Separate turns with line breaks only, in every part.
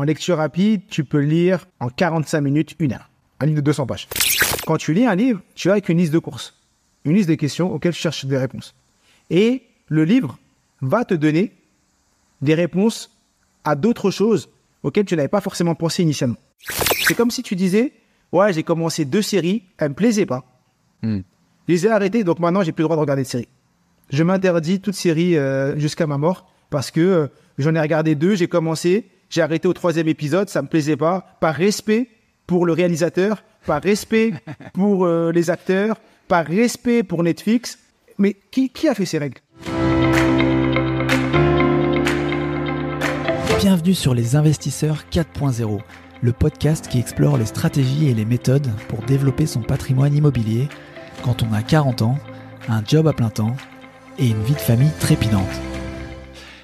En lecture rapide, tu peux lire en 45 minutes, 1 heure. Un livre de 200 pages. Quand tu lis un livre, tu vas avec une liste de courses, une liste de questions auxquelles tu cherches des réponses. Et le livre va te donner des réponses à d'autres choses auxquelles tu n'avais pas forcément pensé initialement. C'est comme si tu disais, ouais, j'ai commencé 2 séries, elles me plaisaient pas. Je les ai arrêtées, donc maintenant, j'ai plus le droit de regarder de séries. Je m'interdis toute série jusqu'à ma mort parce que j'en ai regardé 2, j'ai commencé, j'ai arrêté au 3e épisode, ça me plaisait pas. Par respect pour le réalisateur, par respect pour les acteurs, par respect pour Netflix. Mais qui a fait ces règles ?
Bienvenue sur Les Investisseurs 4.0, le podcast qui explore les stratégies et les méthodes pour développer son patrimoine immobilier quand on a 40 ans, un job à plein temps et une vie de famille trépidante.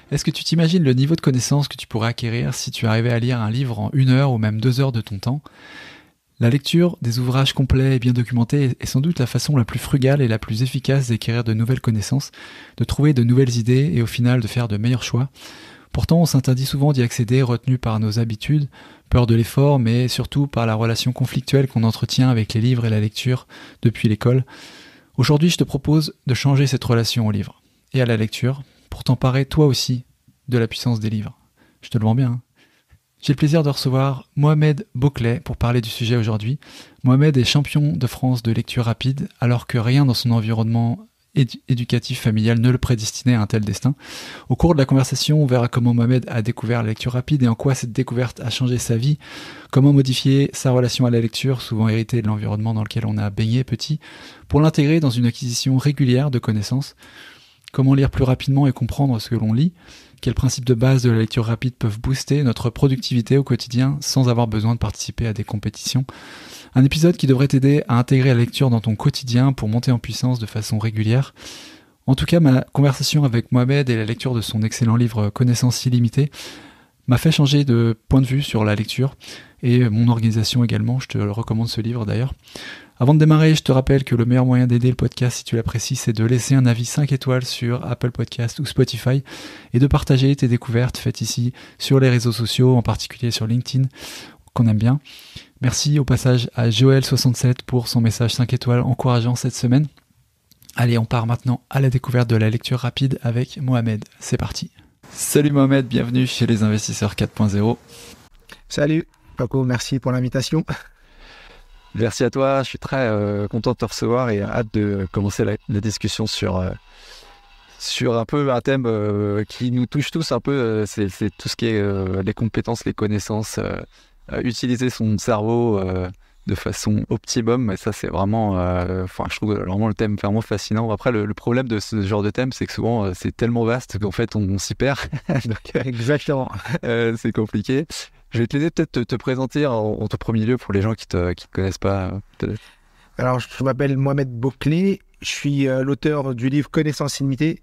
Est-ce que tu t'imagines le niveau de connaissance que tu pourrais acquérir si tu arrivais à lire un livre en 1 heure ou même 2 heures de ton temps ? La lecture des ouvrages complets et bien documentés est sans doute la façon la plus frugale et la plus efficace d'acquérir de nouvelles connaissances, de trouver de nouvelles idées et au final de faire de meilleurs choix. Pourtant, on s'interdit souvent d'y accéder, retenu par nos habitudes, peur de l'effort, mais surtout par la relation conflictuelle qu'on entretient avec les livres et la lecture depuis l'école. Aujourd'hui, je te propose de changer cette relation au livre et à la lecture pour t'emparer toi aussi de la puissance des livres. Je te le vends bien, hein. J'ai le plaisir de recevoir Mohamed Boclet pour parler du sujet aujourd'hui. Mohamed est champion de France de lecture rapide, alors que rien dans son environnement éducatif familial ne le prédestinait à un tel destin. Au cours de la conversation, on verra comment Mohamed a découvert la lecture rapide et en quoi cette découverte a changé sa vie, comment modifier sa relation à la lecture, souvent héritée de l'environnement dans lequel on a baigné petit, pour l'intégrer dans une acquisition régulière de connaissances, comment lire plus rapidement et comprendre ce que l'on lit, quels principes de base de la lecture rapide peuvent booster notre productivité au quotidien sans avoir besoin de participer à des compétitions. Un épisode qui devrait t'aider à intégrer la lecture dans ton quotidien pour monter en puissance de façon régulière. En tout cas, ma conversation avec Mohamed et la lecture de son excellent livre Connaissance illimitée m'a fait changer de point de vue sur la lecture et mon organisation également. Je te recommande ce livre d'ailleurs. Avant de démarrer, je te rappelle que le meilleur moyen d'aider le podcast, si tu l'apprécies, c'est de laisser un avis 5 étoiles sur Apple Podcast ou Spotify et de partager tes découvertes faites ici sur les réseaux sociaux, en particulier sur LinkedIn, qu'on aime bien. Merci au passage à Joël67 pour son message 5 étoiles encourageant cette semaine. Allez, on part maintenant à la découverte de la lecture rapide avec Mohamed. C'est parti. Salut Mohamed, bienvenue chez Les Investisseurs 4.0.
Salut Paco, merci pour l'invitation.
Merci à toi, je suis très content de te recevoir et hâte de commencer la discussion sur un peu un thème qui nous touche tous un peu, c'est tout ce qui est les compétences, les connaissances, utiliser son cerveau de façon optimum, et ça c'est vraiment, je trouve vraiment le thème vraiment fascinant. Après le problème de ce genre de thème, c'est que souvent c'est tellement vaste qu'en fait on s'y perd. Donc,
exactement.
C'est compliqué. Je vais te laisser peut-être te présenter en tout premier lieu pour les gens qui te connaissent pas.
Alors, je m'appelle Mohamed Boclet. Je suis l'auteur du livre Connaissance illimitée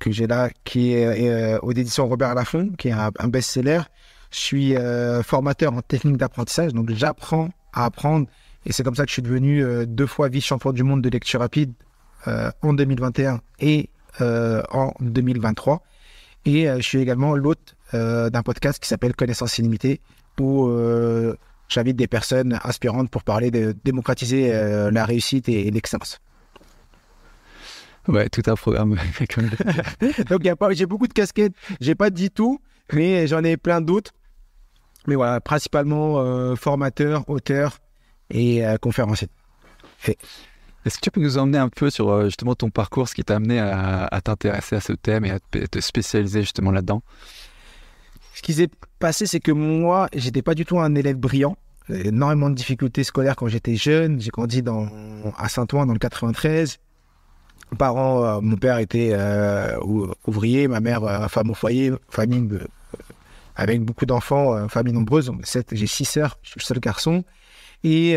que j'ai là, qui est aux éditions Robert Laffont, qui est un best-seller. Je suis formateur en technique d'apprentissage, donc j'apprends à apprendre. Et c'est comme ça que je suis devenu 2 fois vice-champion du monde de lecture rapide en 2021 et en 2023. Et je suis également l'hôte d'un podcast qui s'appelle Connaissance illimitée, où j'invite des personnes inspirantes pour parler de démocratiser la réussite et l'excellence.
Ouais, tout un programme.
Donc j'ai beaucoup de casquettes, j'ai pas dit tout, mais j'en ai plein d'autres. Mais voilà, principalement formateur, auteur et conférencier.
Est-ce que tu peux nous emmener un peu sur justement ton parcours, ce qui t'a amené à t'intéresser à ce thème et à te spécialiser justement là-dedans?
Ce qui s'est passé, c'est que moi, j'étais pas du tout un élève brillant. J'avais énormément de difficultés scolaires quand j'étais jeune. J'ai grandi à Saint-Ouen dans le 93. Mon père était ouvrier, ma mère femme au foyer, famille avec beaucoup d'enfants, famille nombreuse. J'ai 6 sœurs, je suis le seul garçon. Et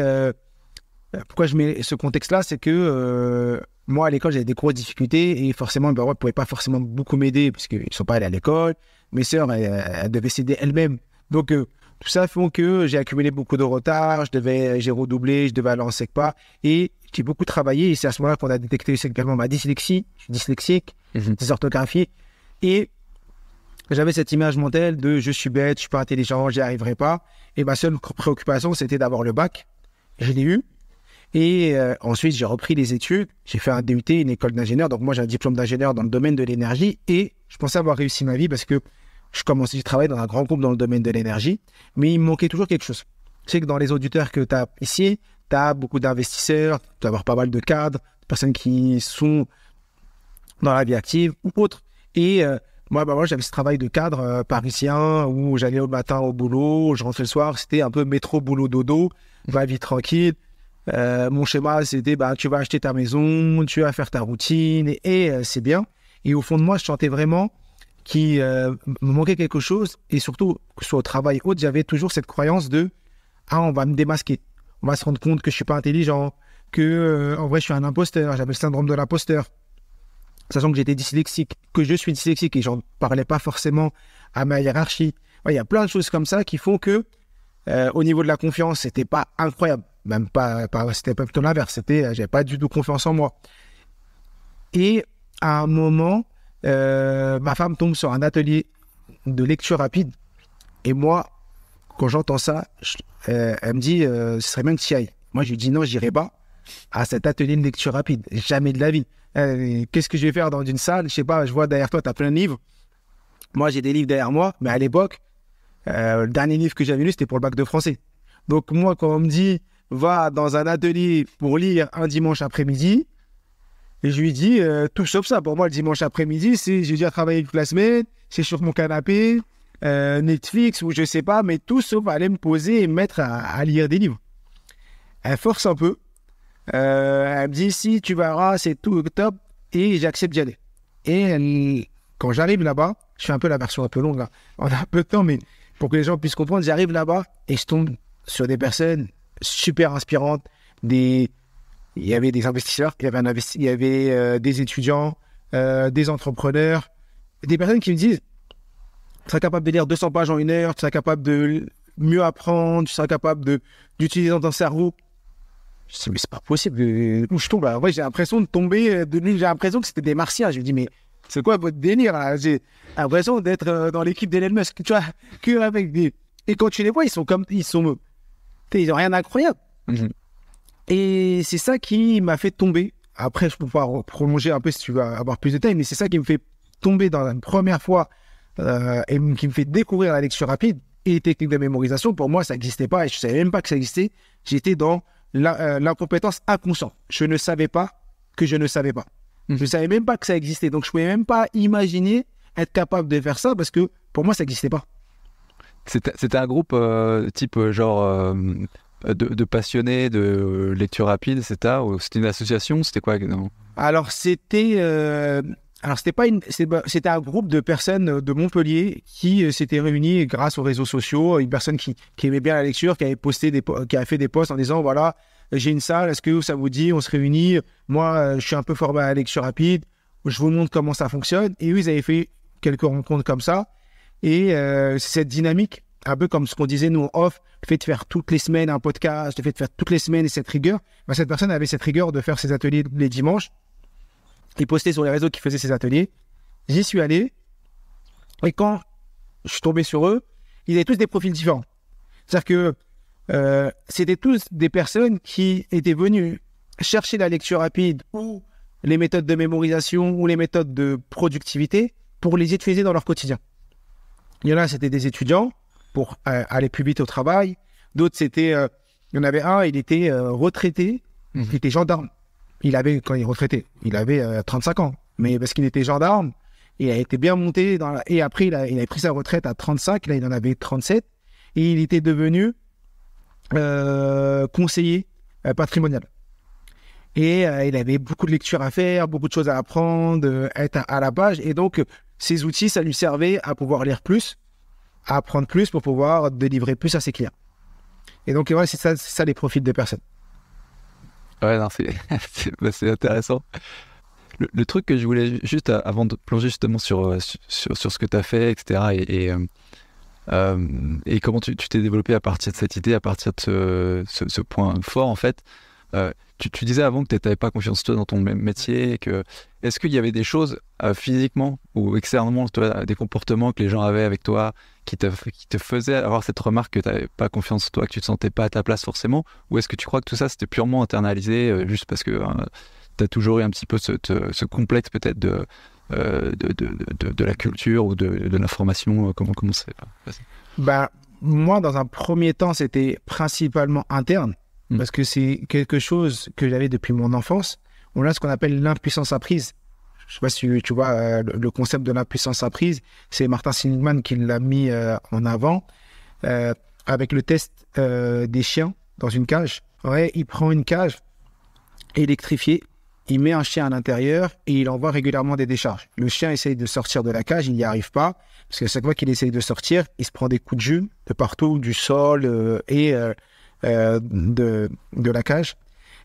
pourquoi je mets ce contexte-là, c'est que moi, à l'école, j'avais des grosses difficultés et forcément, ils ne pouvaient pas forcément beaucoup m'aider parce qu'ils ne sont pas allés à l'école. Mes sœurs, elles devaient s'aider elles-mêmes. Donc, tout ça fait que j'ai accumulé beaucoup de retard, j'ai redoublé, je devais aller en SECPA et j'ai beaucoup travaillé. Et c'est à ce moment-là qu'on a détecté également ma dyslexie. Je suis dyslexique, dysorthographié. Et J'avais cette image mentale de je suis bête, je suis pas intelligent, j'y arriverai pas. Et ma seule préoccupation, c'était d'avoir le bac. Je l'ai eu. Et ensuite, j'ai repris les études. J'ai fait un DUT, une école d'ingénieur. Donc moi, j'ai un diplôme d'ingénieur dans le domaine de l'énergie. Et je pensais avoir réussi ma vie parce que je travaillais dans un grand groupe dans le domaine de l'énergie. Mais il me manquait toujours quelque chose. Tu sais que dans les auditeurs que tu as ici, tu as beaucoup d'investisseurs, tu vas avoir pas mal de cadres, de personnes qui sont dans la vie active ou autres. Et moi, j'avais ce travail de cadre parisien où j'allais au matin au boulot, je rentrais le soir, c'était un peu métro, boulot, dodo, ma vie tranquille. Mon schéma, c'était tu vas acheter ta maison, tu vas faire ta routine et c'est bien. Et au fond de moi, je sentais vraiment qu'il me manquait quelque chose. Et surtout, que ce soit au travail ou autre, j'avais toujours cette croyance de « Ah, on va me démasquer. On va se rendre compte que je suis pas intelligent, que en vrai, je suis un imposteur. » J'avais le syndrome de l'imposteur. Sachant que j'étais dyslexique, que je suis dyslexique et j'en parlais pas forcément à ma hiérarchie. Il y a plein de choses comme ça qui font que au niveau de la confiance, c'était pas incroyable. Même pas c'était pas plutôt l'inverse. J'avais pas du tout confiance en moi. Et à un moment, ma femme tombe sur un atelier de lecture rapide. Et moi, quand j'entends ça, elle me dit, ce serait bien que tu y ailles. Moi, je lui dis non, j'irai pas à cet atelier de lecture rapide. Jamais de la vie. Qu'est-ce que je vais faire dans une salle? Je sais pas, je vois derrière toi, tu as plein de livres. Moi, j'ai des livres derrière moi, mais à l'époque, le dernier livre que j'avais lu, c'était pour le bac de français. Donc moi, quand on me dit, va dans un atelier pour lire un dimanche après-midi, et je lui dis, tout sauf ça. Pour moi, le dimanche après-midi, j'ai déjà travaillé toute la semaine, c'est sur mon canapé, Netflix, ou je sais pas, mais tout sauf aller me poser et me mettre à lire des livres. Elle force un peu. Elle me dit si tu verras c'est tout top et j'accepte d'y aller. Et quand j'arrive là-bas, je fais un peu la version un peu longue là. On a un peu de temps mais pour que les gens puissent comprendre, j'arrive là-bas et je tombe sur des personnes super inspirantes. Il y avait des investisseurs, il y avait des étudiants, des entrepreneurs, des personnes qui me disent tu seras capable de lire 200 pages en 1 heure, tu seras capable de mieux apprendre, tu seras capable d'utiliser dans ton cerveau. Je dis, mais c'est pas possible. Où je tombe là. En vrai, j'ai l'impression de tomber j'ai l'impression que c'était des martiens. Je me dis, mais c'est quoi votre délire là? J'ai l'impression d'être dans l'équipe d'Elon Musk. Tu vois, que avec des. Et quand tu les vois, ils ont rien d'incroyable. Mm-hmm. Et c'est ça qui m'a fait tomber. Après, je peux pouvoir prolonger un peu si tu veux avoir plus de temps, mais c'est ça qui me fait tomber dans la première fois et qui me fait découvrir la lecture rapide et les techniques de mémorisation. Pour moi, ça n'existait pas et je savais même pas que ça existait. J'étais dans l'incompétence inconsciente. Je ne savais pas que je ne savais pas. Je ne savais même pas que ça existait. Donc, je ne pouvais même pas imaginer être capable de faire ça parce que pour moi, ça n'existait pas.
C'était un groupe type genre de passionnés de lecture rapide, c'était une association? C'était quoi? Non.
Alors, c'était un groupe de personnes de Montpellier qui s'étaient réunis grâce aux réseaux sociaux, une personne qui aimait bien la lecture, qui avait fait des posts en disant voilà, j'ai une salle, est-ce que ça vous dit, on se réunit, moi je suis un peu formé à la lecture rapide, je vous montre comment ça fonctionne. Et eux, ils avaient fait quelques rencontres comme ça et c'est cette dynamique, un peu comme ce qu'on disait nous en off, le fait de faire toutes les semaines un podcast, le fait de faire toutes les semaines et cette rigueur, cette personne avait cette rigueur de faire ses ateliers les dimanches. Ils postaient sur les réseaux qui faisaient ces ateliers. J'y suis allé. Et quand je suis tombé sur eux, ils avaient tous des profils différents. C'est-à-dire que c'était tous des personnes qui étaient venues chercher la lecture rapide ou les méthodes de mémorisation ou les méthodes de productivité pour les utiliser dans leur quotidien. Il y en a, c'était des étudiants pour aller plus vite au travail. D'autres, il y en avait un, il était retraité, il était gendarme. Quand il est retraité, il avait 35 ans. Mais parce qu'il était gendarme, il a été bien monté. Et après, il avait pris sa retraite à 35. Là, il en avait 37. Et il était devenu conseiller patrimonial. Et il avait beaucoup de lectures à faire, beaucoup de choses à apprendre, être à la page. Et donc, ces outils, ça lui servait à pouvoir lire plus, à apprendre plus pour pouvoir délivrer plus à ses clients. Et donc, ouais, c'est ça les profils des personnes.
Ouais, non, c'est intéressant. Le truc que je voulais juste, avant de plonger justement sur ce que tu as fait, etc., et comment tu t'es développé à partir de cette idée, à partir de ce point fort, en fait, tu disais avant que tu n'avais pas confiance en toi dans ton métier. Est-ce qu'il y avait des choses physiquement ou externement, toi, des comportements que les gens avaient avec toi qui te faisaient avoir cette remarque que tu n'avais pas confiance en toi, que tu ne te sentais pas à ta place forcément? Ou est-ce que tu crois que tout ça, c'était purement internalisé, juste parce que tu as toujours eu un petit peu ce complexe peut-être de la culture ou de l'information? Comment c'est passé?
Moi, dans un premier temps, c'était principalement interne, parce que c'est quelque chose que j'avais depuis mon enfance. On a ce qu'on appelle l'impuissance apprise. Je ne sais pas si tu vois le concept de l'impuissance apprise. C'est Martin Seligman qui l'a mis en avant avec le test des chiens dans une cage. Ouais, il prend une cage électrifiée, il met un chien à l'intérieur et il envoie régulièrement des décharges. Le chien essaye de sortir de la cage, il n'y arrive pas, parce qu'à chaque fois qu'il essaye de sortir, il se prend des coups de jus de partout, du sol et de la cage.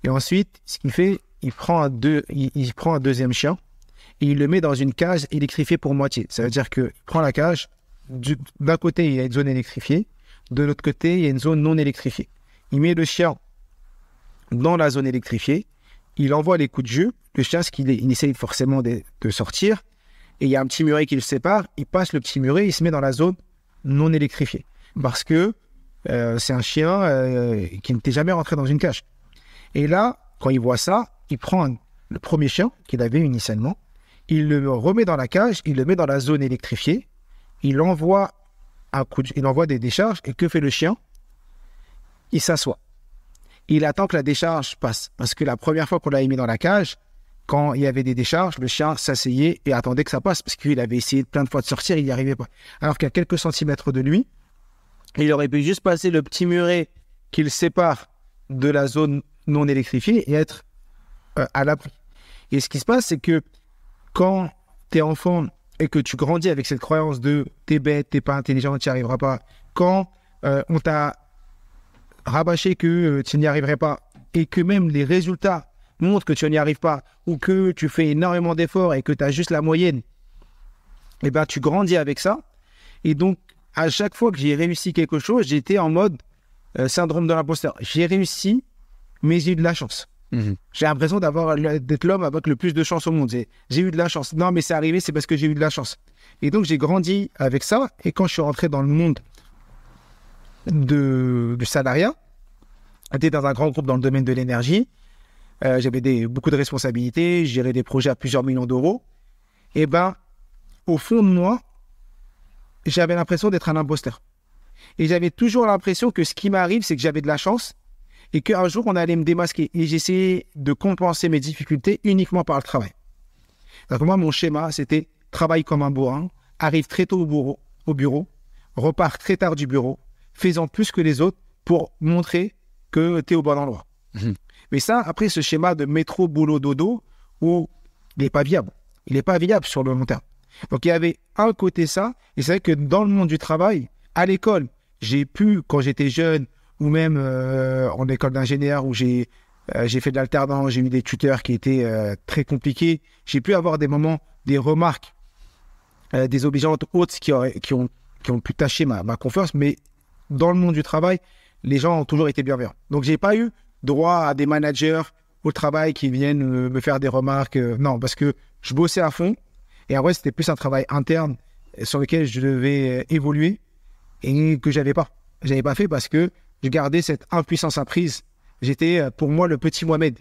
Et ensuite, ce qu'il fait, il prend un deuxième chien et il le met dans une cage électrifiée pour moitié. Ça veut dire qu'il prend la cage, d'un côté, il y a une zone électrifiée, de l'autre côté, il y a une zone non électrifiée. Il met le chien dans la zone électrifiée, il envoie les coups de jus, le chien, il essaye forcément de sortir, et il y a un petit muret qui le sépare, il passe le petit muret, il se met dans la zone non électrifiée. Parce que c'est un chien qui n'était jamais rentré dans une cage. Et là, quand il voit ça, il prend le premier chien qu'il avait initialement, il le remet dans la cage, il le met dans la zone électrifiée, il envoie des décharges, et que fait le chien? Il s'assoit. Il attend que la décharge passe. Parce que la première fois qu'on l'avait mis dans la cage, quand il y avait des décharges, le chien s'asseyait et attendait que ça passe. Parce qu'il avait essayé plein de fois de sortir, il n'y arrivait pas. Alors qu'à quelques centimètres de lui, il aurait pu juste passer le petit muret qui le sépare de la zone non électrifiée et être à l'abri. Et ce qui se passe, c'est que quand tu es enfant et que tu grandis avec cette croyance de t'es bête, t'es pas intelligent, tu n'y arriveras pas, quand on t'a rabâcher que tu n'y arriverais pas et que même les résultats montrent que tu n'y arrives pas ou que tu fais énormément d'efforts et que tu as juste la moyenne, eh ben, tu grandis avec ça. Et donc, à chaque fois que j'ai réussi quelque chose, j'étais en mode syndrome de l'imposteur. J'ai réussi, mais j'ai eu de la chance. J'ai l'impression d'être l'homme avec le plus de chance au monde. J'ai eu de la chance. Non, mais c'est arrivé, c'est parce que j'ai eu de la chance. Et donc, j'ai grandi avec ça. Et quand je suis rentré dans le monde du salariat, j'étais dans un grand groupe dans le domaine de l'énergie, j'avais beaucoup de responsabilités, je gérais des projets à plusieurs millions d'euros, et ben au fond de moi, j'avais l'impression d'être un imposteur. Et j'avais toujours l'impression que ce qui m'arrive, c'est que j'avais de la chance et qu'un jour, on allait me démasquer. Et j'essayais de compenser mes difficultés uniquement par le travail. Donc moi, mon schéma, c'était travaille comme un bourrin, arrive très tôt au bureau, repart très tard du bureau, faisant plus que les autres pour montrer que tu es au bon endroit. Mais ça, après, ce schéma de métro, boulot, dodo, il n'est pas viable. Il n'est pas viable sur le long terme. Donc, il y avait un côté ça, et c'est vrai que dans le monde du travail, à l'école, j'ai pu, quand j'étais jeune, ou même en école d'ingénieur, où j'ai fait de l'alternance, j'ai eu des tuteurs qui étaient très compliqués, j'ai pu avoir des moments, des remarques désobligeantes hautes qui ont pu tâcher ma confiance, mais dans le monde du travail, les gens ont toujours été bienveillants. Donc, j'ai pas eu droit à des managers au travail qui viennent me faire des remarques. Non, parce que je bossais à fond. Et en vrai, c'était plus un travail interne sur lequel je devais évoluer et que j'avais pas. J'avais pas fait parce que je gardais cette impuissance apprise. J'étais, pour moi, le petit Mohamed.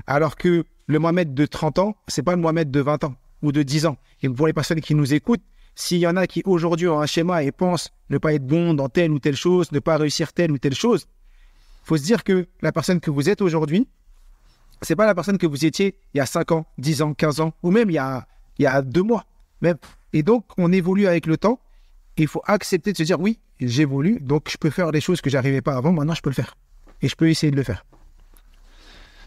Alors que le Mohamed de 30 ans, c'est pas le Mohamed de 20 ans ou de 10 ans. Et pour les personnes qui nous écoutent, s'il y en a qui aujourd'hui ont un schéma et pensent ne pas être bon dans telle ou telle chose, ne pas réussir telle ou telle chose, il faut se dire que la personne que vous êtes aujourd'hui, c'est pas la personne que vous étiez il y a 5 ans, 10 ans, 15 ans, ou même il y a 2 mois. Même. Et donc, on évolue avec le temps et il faut accepter de se dire oui, j'évolue, donc je peux faire des choses que j'arrivais pas avant, maintenant je peux le faire. Et je peux essayer de le faire.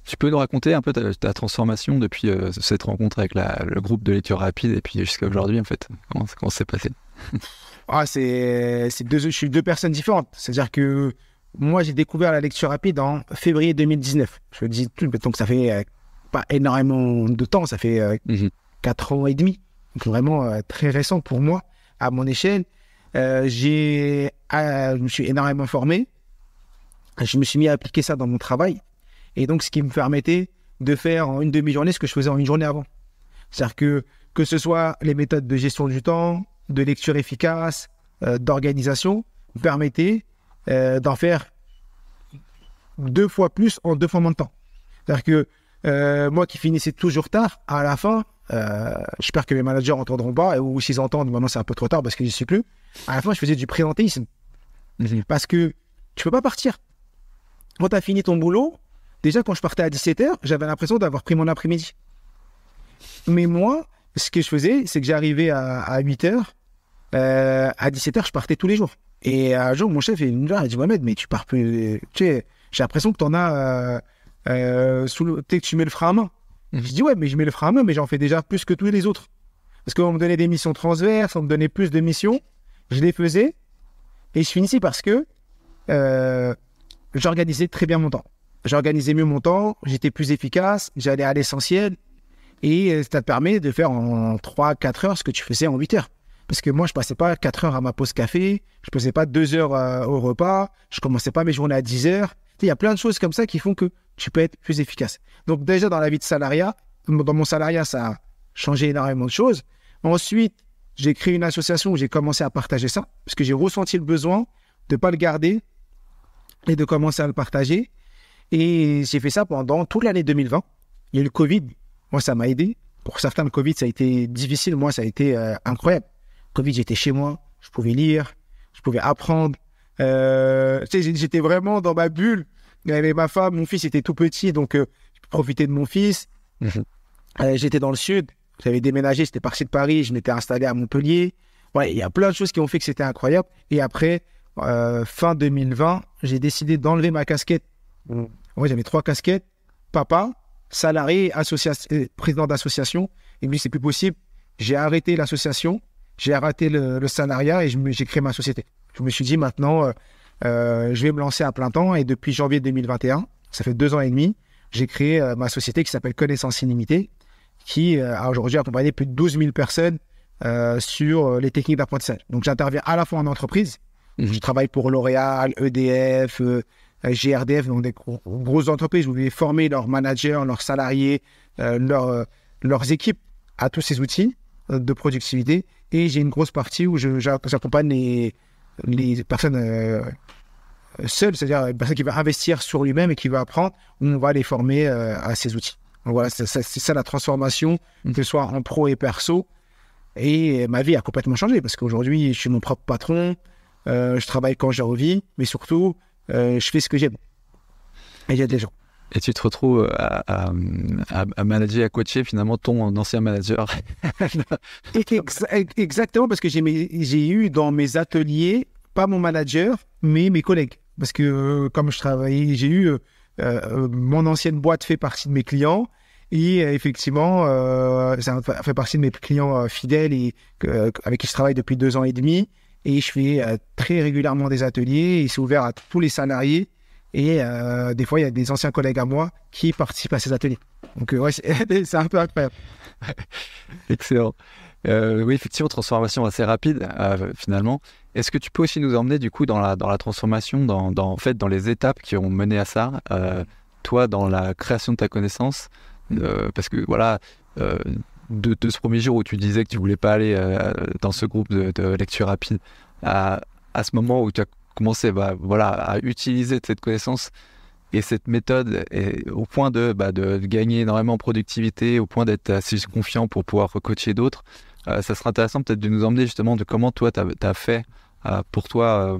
Tu peux nous raconter un peu ta transformation depuis cette rencontre avec le groupe de lecture rapide et puis jusqu'à aujourd'hui, en fait? Comment c'est passé?
Je suis 2 personnes différentes. C'est-à-dire que moi, j'ai découvert la lecture rapide en février 2019. Je le dis tout, donc ça fait pas énormément de temps, ça fait 4 ans et demi. Donc vraiment très récent pour moi, à mon échelle. Je me suis énormément formé. Je me suis mis à appliquer ça dans mon travail. Et donc, ce qui me permettait de faire en une demi-journée ce que je faisais en une journée avant. C'est-à-dire que ce soit les méthodes de gestion du temps, de lecture efficace, d'organisation, me permettaient d'en faire 2 fois plus en 2 fois moins de temps. C'est-à-dire que moi qui finissais toujours tard, à la fin, j'espère que mes managers n'entendront pas, ou s'ils entendent, maintenant c'est un peu trop tard parce que je n'y suis plus. À la fin, je faisais du présentéisme. Parce que tu peux pas partir. Quand tu as fini ton boulot, déjà quand je partais à 17h, j'avais l'impression d'avoir pris mon après-midi. Mais moi, ce que je faisais, c'est que j'arrivais à 8h, à 17h, je partais tous les jours. Et un jour, mon chef, il me dit, Mohamed, mais tu pars plus. Tu sais, j'ai l'impression que tu en as tu mets le frein à main. Je dis, ouais, mais je mets le frein à main, mais j'en fais déjà plus que tous les autres. Parce qu'on me donnait des missions transverses, on me donnait plus de missions, je les faisais, et je finissais parce que j'organisais très bien mon temps. J'organisais mieux mon temps, j'étais plus efficace, j'allais à l'essentiel, et ça te permet de faire en 3-4 heures ce que tu faisais en 8 heures. Parce que moi, je passais pas 4 heures à ma pause café, je passais pas 2 heures au repas, je commençais pas mes journées à 10 heures. Il y a plein de choses comme ça qui font que tu peux être plus efficace. Donc déjà, dans la vie de salariat, dans mon salariat, ça a changé énormément de choses. Ensuite, j'ai créé une association où j'ai commencé à partager ça, parce que j'ai ressenti le besoin de ne pas le garder et de commencer à le partager. Et j'ai fait ça pendant toute l'année 2020. Il y a eu le Covid. Moi, ça m'a aidé. Pour certains, le Covid, ça a été difficile. Moi, ça a été incroyable. Le Covid, j'étais chez moi. Je pouvais lire. Je pouvais apprendre. J'étais vraiment dans ma bulle. Il y avait ma femme, mon fils était tout petit, donc je profitais de mon fils. J'étais dans le sud. J'avais déménagé. J'étais parti de Paris. Je m'étais installé à Montpellier. Ouais, il y a plein de choses qui ont fait que c'était incroyable. Et après, fin 2020, j'ai décidé d'enlever ma casquette. Ouais, j'avais 3 casquettes. Papa, salarié, président d'association. Et puis, c'est plus possible. J'ai arrêté l'association. J'ai arrêté le salariat et j'ai créé ma société. Je me suis dit maintenant, je vais me lancer à plein temps. Et depuis janvier 2021, ça fait 2 ans et demi, j'ai créé ma société qui s'appelle Connaissance Illimitée, qui a aujourd'hui accompagné plus de 12 000 personnes sur les techniques d'apprentissage. Donc, j'interviens à la fois en entreprise. Je travaille pour L'Oréal, EDF, GRDF, donc des grosses entreprises. Je voulais former leurs managers, leurs salariés, leurs équipes à tous ces outils de productivité. Et j'ai une grosse partie où j'accompagne les personnes seules, c'est-à-dire une personne qui va investir sur lui-même et qui va apprendre, où on va les former à ces outils. Donc voilà, c'est ça la transformation, que ce soit en pro et perso. Et ma vie a complètement changé parce qu'aujourd'hui, je suis mon propre patron, je travaille quand j'ai envie, mais surtout, je fais ce que j'aime. Et il y a des gens.
Et tu te retrouves à manager, à coacher finalement ton ancien manager.
Exactement, parce que j'ai eu dans mes ateliers, pas mon manager, mais mes collègues. Parce que comme je travaillais, j'ai eu mon ancienne boîte fait partie de mes clients. Et effectivement, ça fait partie de mes clients fidèles et avec qui je travaille depuis 2 ans et demi. Et je fais très régulièrement des ateliers et c'est ouvert à tous les salariés. Et des fois, il y a des anciens collègues à moi qui participent à ces ateliers. Donc, ouais, c'est un peu incroyable.
Excellent. Oui, effectivement, transformation assez rapide, finalement. Est-ce que tu peux aussi nous emmener, du coup, dans la transformation, en fait, dans les étapes qui ont mené à ça, toi, dans la création de ta connaissance, parce que, voilà, de ce premier jour où tu disais que tu voulais pas aller dans ce groupe de lecture rapide, à ce moment où tu as commencé à utiliser cette connaissance et cette méthode au point de gagner énormément en productivité, au point d'être assez confiant pour pouvoir coacher d'autres. Ça serait intéressant peut-être de nous emmener justement de comment toi tu as fait pour toi,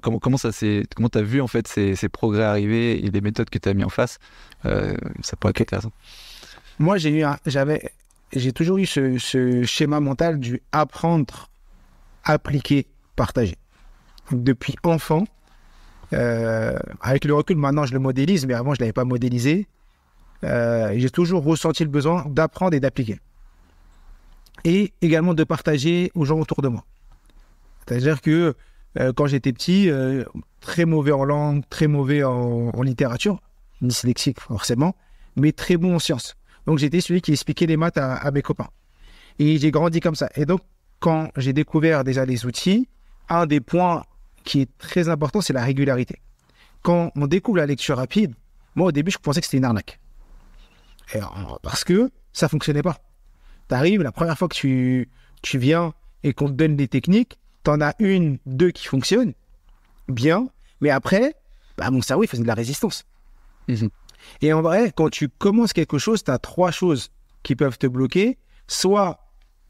comment tu as vu en fait ces progrès arriver et les méthodes que tu as mis en face. Ça pourrait être intéressant.
Moi j'ai toujours eu ce schéma mental du apprendre, appliquer, partager. Depuis enfant, avec le recul, maintenant je le modélise, mais avant je ne l'avais pas modélisé. J'ai toujours ressenti le besoin d'apprendre et d'appliquer. Et également de partager aux gens autour de moi. C'est-à-dire que quand j'étais petit, très mauvais en langue, très mauvais en littérature, dyslexique forcément, mais très bon en sciences. Donc j'étais celui qui expliquait les maths à mes copains. Et j'ai grandi comme ça. Et donc, quand j'ai découvert déjà les outils, un des points qui est très important, c'est la régularité. Quand on découvre la lecture rapide, Moi, au début, je pensais que c'était une arnaque. Parce que ça ne fonctionnait pas. Tu arrives, la première fois que tu viens et qu'on te donne des techniques, tu en as une, deux qui fonctionnent bien, mais après, mon cerveau, il faisait de la résistance. Et en vrai, quand tu commences quelque chose, tu as 3 choses qui peuvent te bloquer. Soit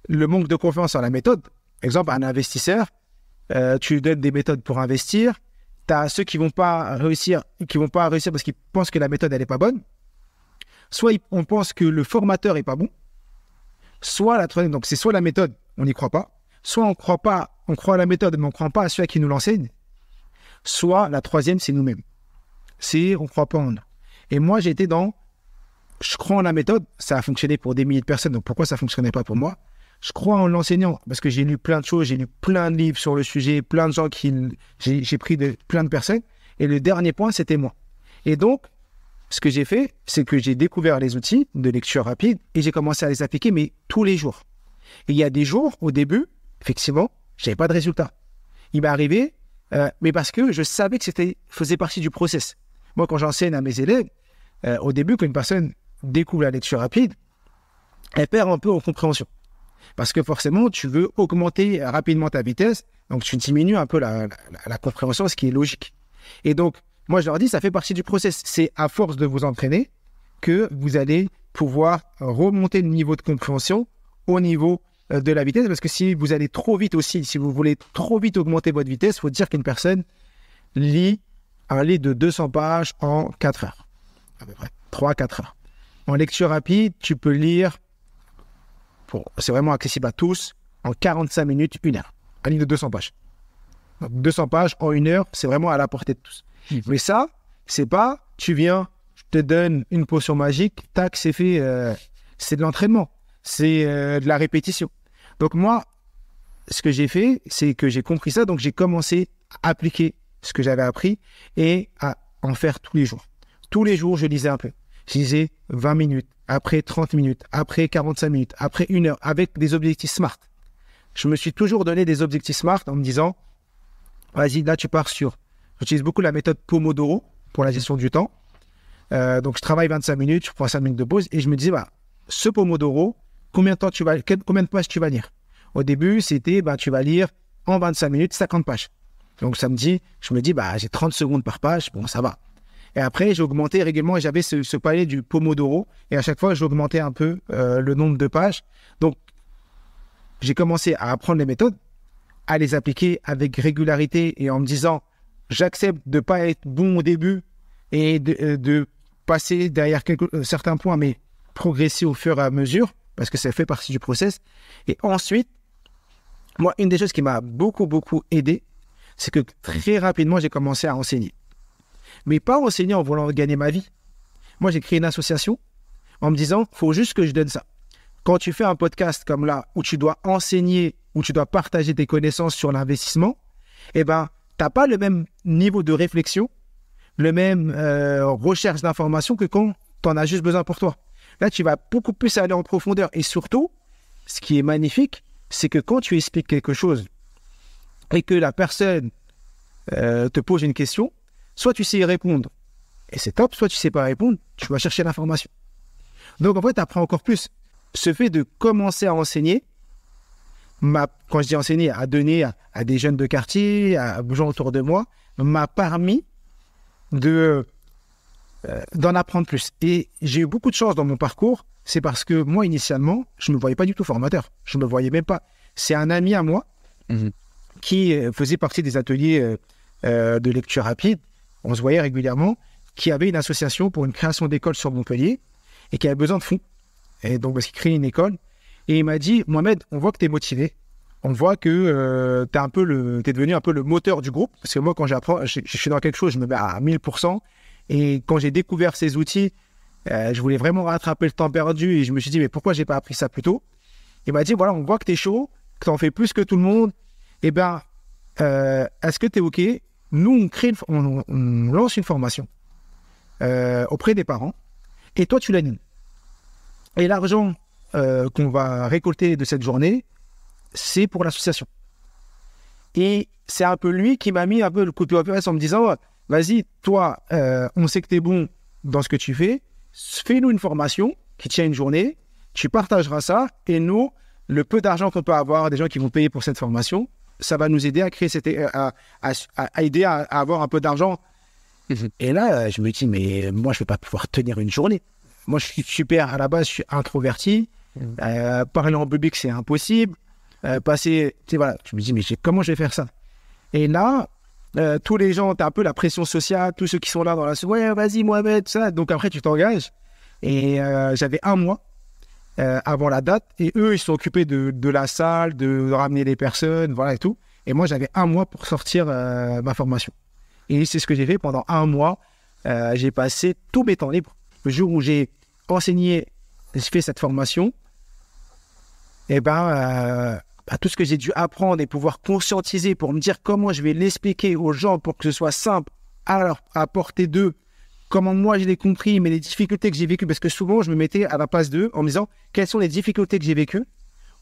le manque de confiance en la méthode. Exemple, un investisseur, tu lui donnes des méthodes pour investir. Tu as ceux qui vont pas réussir parce qu'ils pensent que la méthode, elle n'est pas bonne. Soit on pense que le formateur n'est pas bon. Soit la troisième, donc c'est soit la méthode, on n'y croit pas. Soit on croit à la méthode, mais on ne croit pas à celui qui nous l'enseigne. Soit la troisième, c'est nous-mêmes. On ne croit pas en nous. Et moi, j'étais je crois en la méthode, ça a fonctionné pour des milliers de personnes, donc pourquoi ça ne fonctionnait pas pour moi? Je crois en l'enseignant, parce que j'ai lu plein de choses, j'ai lu plein de livres sur le sujet, plein de gens j'ai pris de plein de personnes, et le dernier point, c'était moi. Et donc, ce que j'ai fait, c'est que j'ai découvert les outils de lecture rapide, et j'ai commencé à les appliquer, mais tous les jours. Et il y a des jours, au début, effectivement, je n'avais pas de résultat. Il m'est arrivé, mais parce que je savais que faisait partie du process. Moi, quand j'enseigne à mes élèves, au début, quand une personne découvre la lecture rapide, elle perd un peu en compréhension. Parce que forcément, tu veux augmenter rapidement ta vitesse, donc tu diminues un peu la compréhension, ce qui est logique. Et donc, moi, je leur dis, ça fait partie du process. C'est à force de vous entraîner que vous allez pouvoir remonter le niveau de compréhension au niveau de la vitesse, parce que si vous allez trop vite aussi, si vous voulez trop vite augmenter votre vitesse, il faut dire qu'une personne lit un livre de 200 pages en 4 heures, à peu près, 3-4 heures. En lecture rapide, tu peux lire, c'est vraiment accessible à tous, en 45 minutes, 1 heure. Un livre de 200 pages. Donc 200 pages en 1 heure, c'est vraiment à la portée de tous. Mais ça, c'est pas, tu viens, je te donne une potion magique, tac, c'est fait, c'est de l'entraînement, c'est de la répétition. Donc moi, ce que j'ai fait, c'est que j'ai compris ça, donc j'ai commencé à appliquer ce que j'avais appris et à en faire tous les jours. Tous les jours, je lisais un peu. Je lisais 20 minutes, après 30 minutes, après 45 minutes, après 1 heure, avec des objectifs SMART. Je me suis toujours donné des objectifs SMART en me disant, vas-y, là, tu pars sur... J'utilise beaucoup la méthode Pomodoro pour la gestion du temps. Donc, je travaille 25 minutes, je prends 5 minutes de pause et je me disais, ce Pomodoro, combien de pages tu vas lire? Au début, c'était, tu vas lire en 25 minutes 50 pages. Donc, je me dis, j'ai 30 secondes par page, bon, ça va. Et après, j'ai augmenté régulièrement et j'avais ce palier du Pomodoro. Et à chaque fois, j'augmentais un peu le nombre de pages. Donc, j'ai commencé à apprendre les méthodes, à les appliquer avec régularité et en me disant, j'accepte de ne pas être bon au début et de passer derrière certains points, mais progresser au fur et à mesure, parce que ça fait partie du process. Et ensuite, moi, une des choses qui m'a beaucoup, beaucoup aidé, c'est que très rapidement, j'ai commencé à enseigner. Mais pas enseigner en voulant gagner ma vie. Moi, j'ai créé une association en me disant, il faut juste que je donne ça. Quand tu fais un podcast comme là, où tu dois enseigner, où tu dois partager tes connaissances sur l'investissement, tu n'as pas le même niveau de réflexion, le même recherche d'informations que quand tu en as juste besoin pour toi. Là, tu vas beaucoup plus aller en profondeur. Et surtout, ce qui est magnifique, c'est que quand tu expliques quelque chose et que la personne te pose une question, soit tu sais y répondre, et c'est top, soit tu ne sais pas répondre, tu vas chercher l'information. Donc, en fait, tu apprends encore plus. Ce fait de commencer à enseigner, quand je dis enseigner, à donner à des jeunes de quartier, à gens autour de moi, m'a permis d'en apprendre plus. Et j'ai eu beaucoup de chance dans mon parcours, c'est parce que moi, initialement, je ne me voyais pas du tout formateur. Je ne me voyais même pas. C'est un ami à moi qui faisait partie des ateliers de lecture rapide. On se voyait régulièrement, qui avait une association pour une création d'école sur Montpellier et qui avait besoin de fonds. Et donc, parce qu'il crée une école. Et il m'a dit, Mohamed, on voit que tu es motivé. On voit que tu es devenu un peu le moteur du groupe. Parce que moi, quand j'apprends, je suis dans quelque chose, je me mets à 1000%. Et quand j'ai découvert ces outils, je voulais vraiment rattraper le temps perdu. Et je me suis dit, mais pourquoi j'ai pas appris ça plus tôt? Il m'a dit, voilà, on voit que tu es chaud, que tu en fais plus que tout le monde. Eh bien, est-ce que tu es OK? Nous, on lance une formation auprès des parents. Et toi, tu l'animes. Et l'argent qu'on va récolter de cette journée, c'est pour l'association. Et c'est un peu lui qui m'a mis un peu le coup de pied aux fesses en me disant, vas-y, toi, on sait que tu es bon dans ce que tu fais, fais-nous une formation qui tient une journée, tu partageras ça, et nous, le peu d'argent qu'on peut avoir, des gens qui vont payer pour cette formation, ça va nous aider à créer à aider à avoir un peu d'argent. Et là, je me dis, mais moi, je ne vais pas pouvoir tenir une journée. Moi, je suis super, à la base, je suis introverti. Parler en public, c'est impossible. Passer, tu sais, voilà, je me dis, mais comment je vais faire ça? Et là, tous les gens, tu as un peu la pression sociale, tous ceux qui sont là dans la... Ouais, vas-y, Mohamed, ça. Donc après, tu t'engages. Et j'avais 1 mois avant la date. Et eux, ils se sont occupés de la salle, de ramener les personnes, voilà et tout. Et moi, j'avais 1 mois pour sortir ma formation. Et c'est ce que j'ai fait pendant 1 mois. J'ai passé tous mes temps libres. Le jour où j'ai enseigné, j'ai fait cette formation, et tout ce que j'ai dû apprendre et pouvoir conscientiser pour me dire comment je vais l'expliquer aux gens pour que ce soit simple à portée d'eux, comment moi je l'ai compris, mais les difficultés que j'ai vécues, parce que souvent je me mettais à la place d'eux en me disant quelles sont les difficultés que j'ai vécues,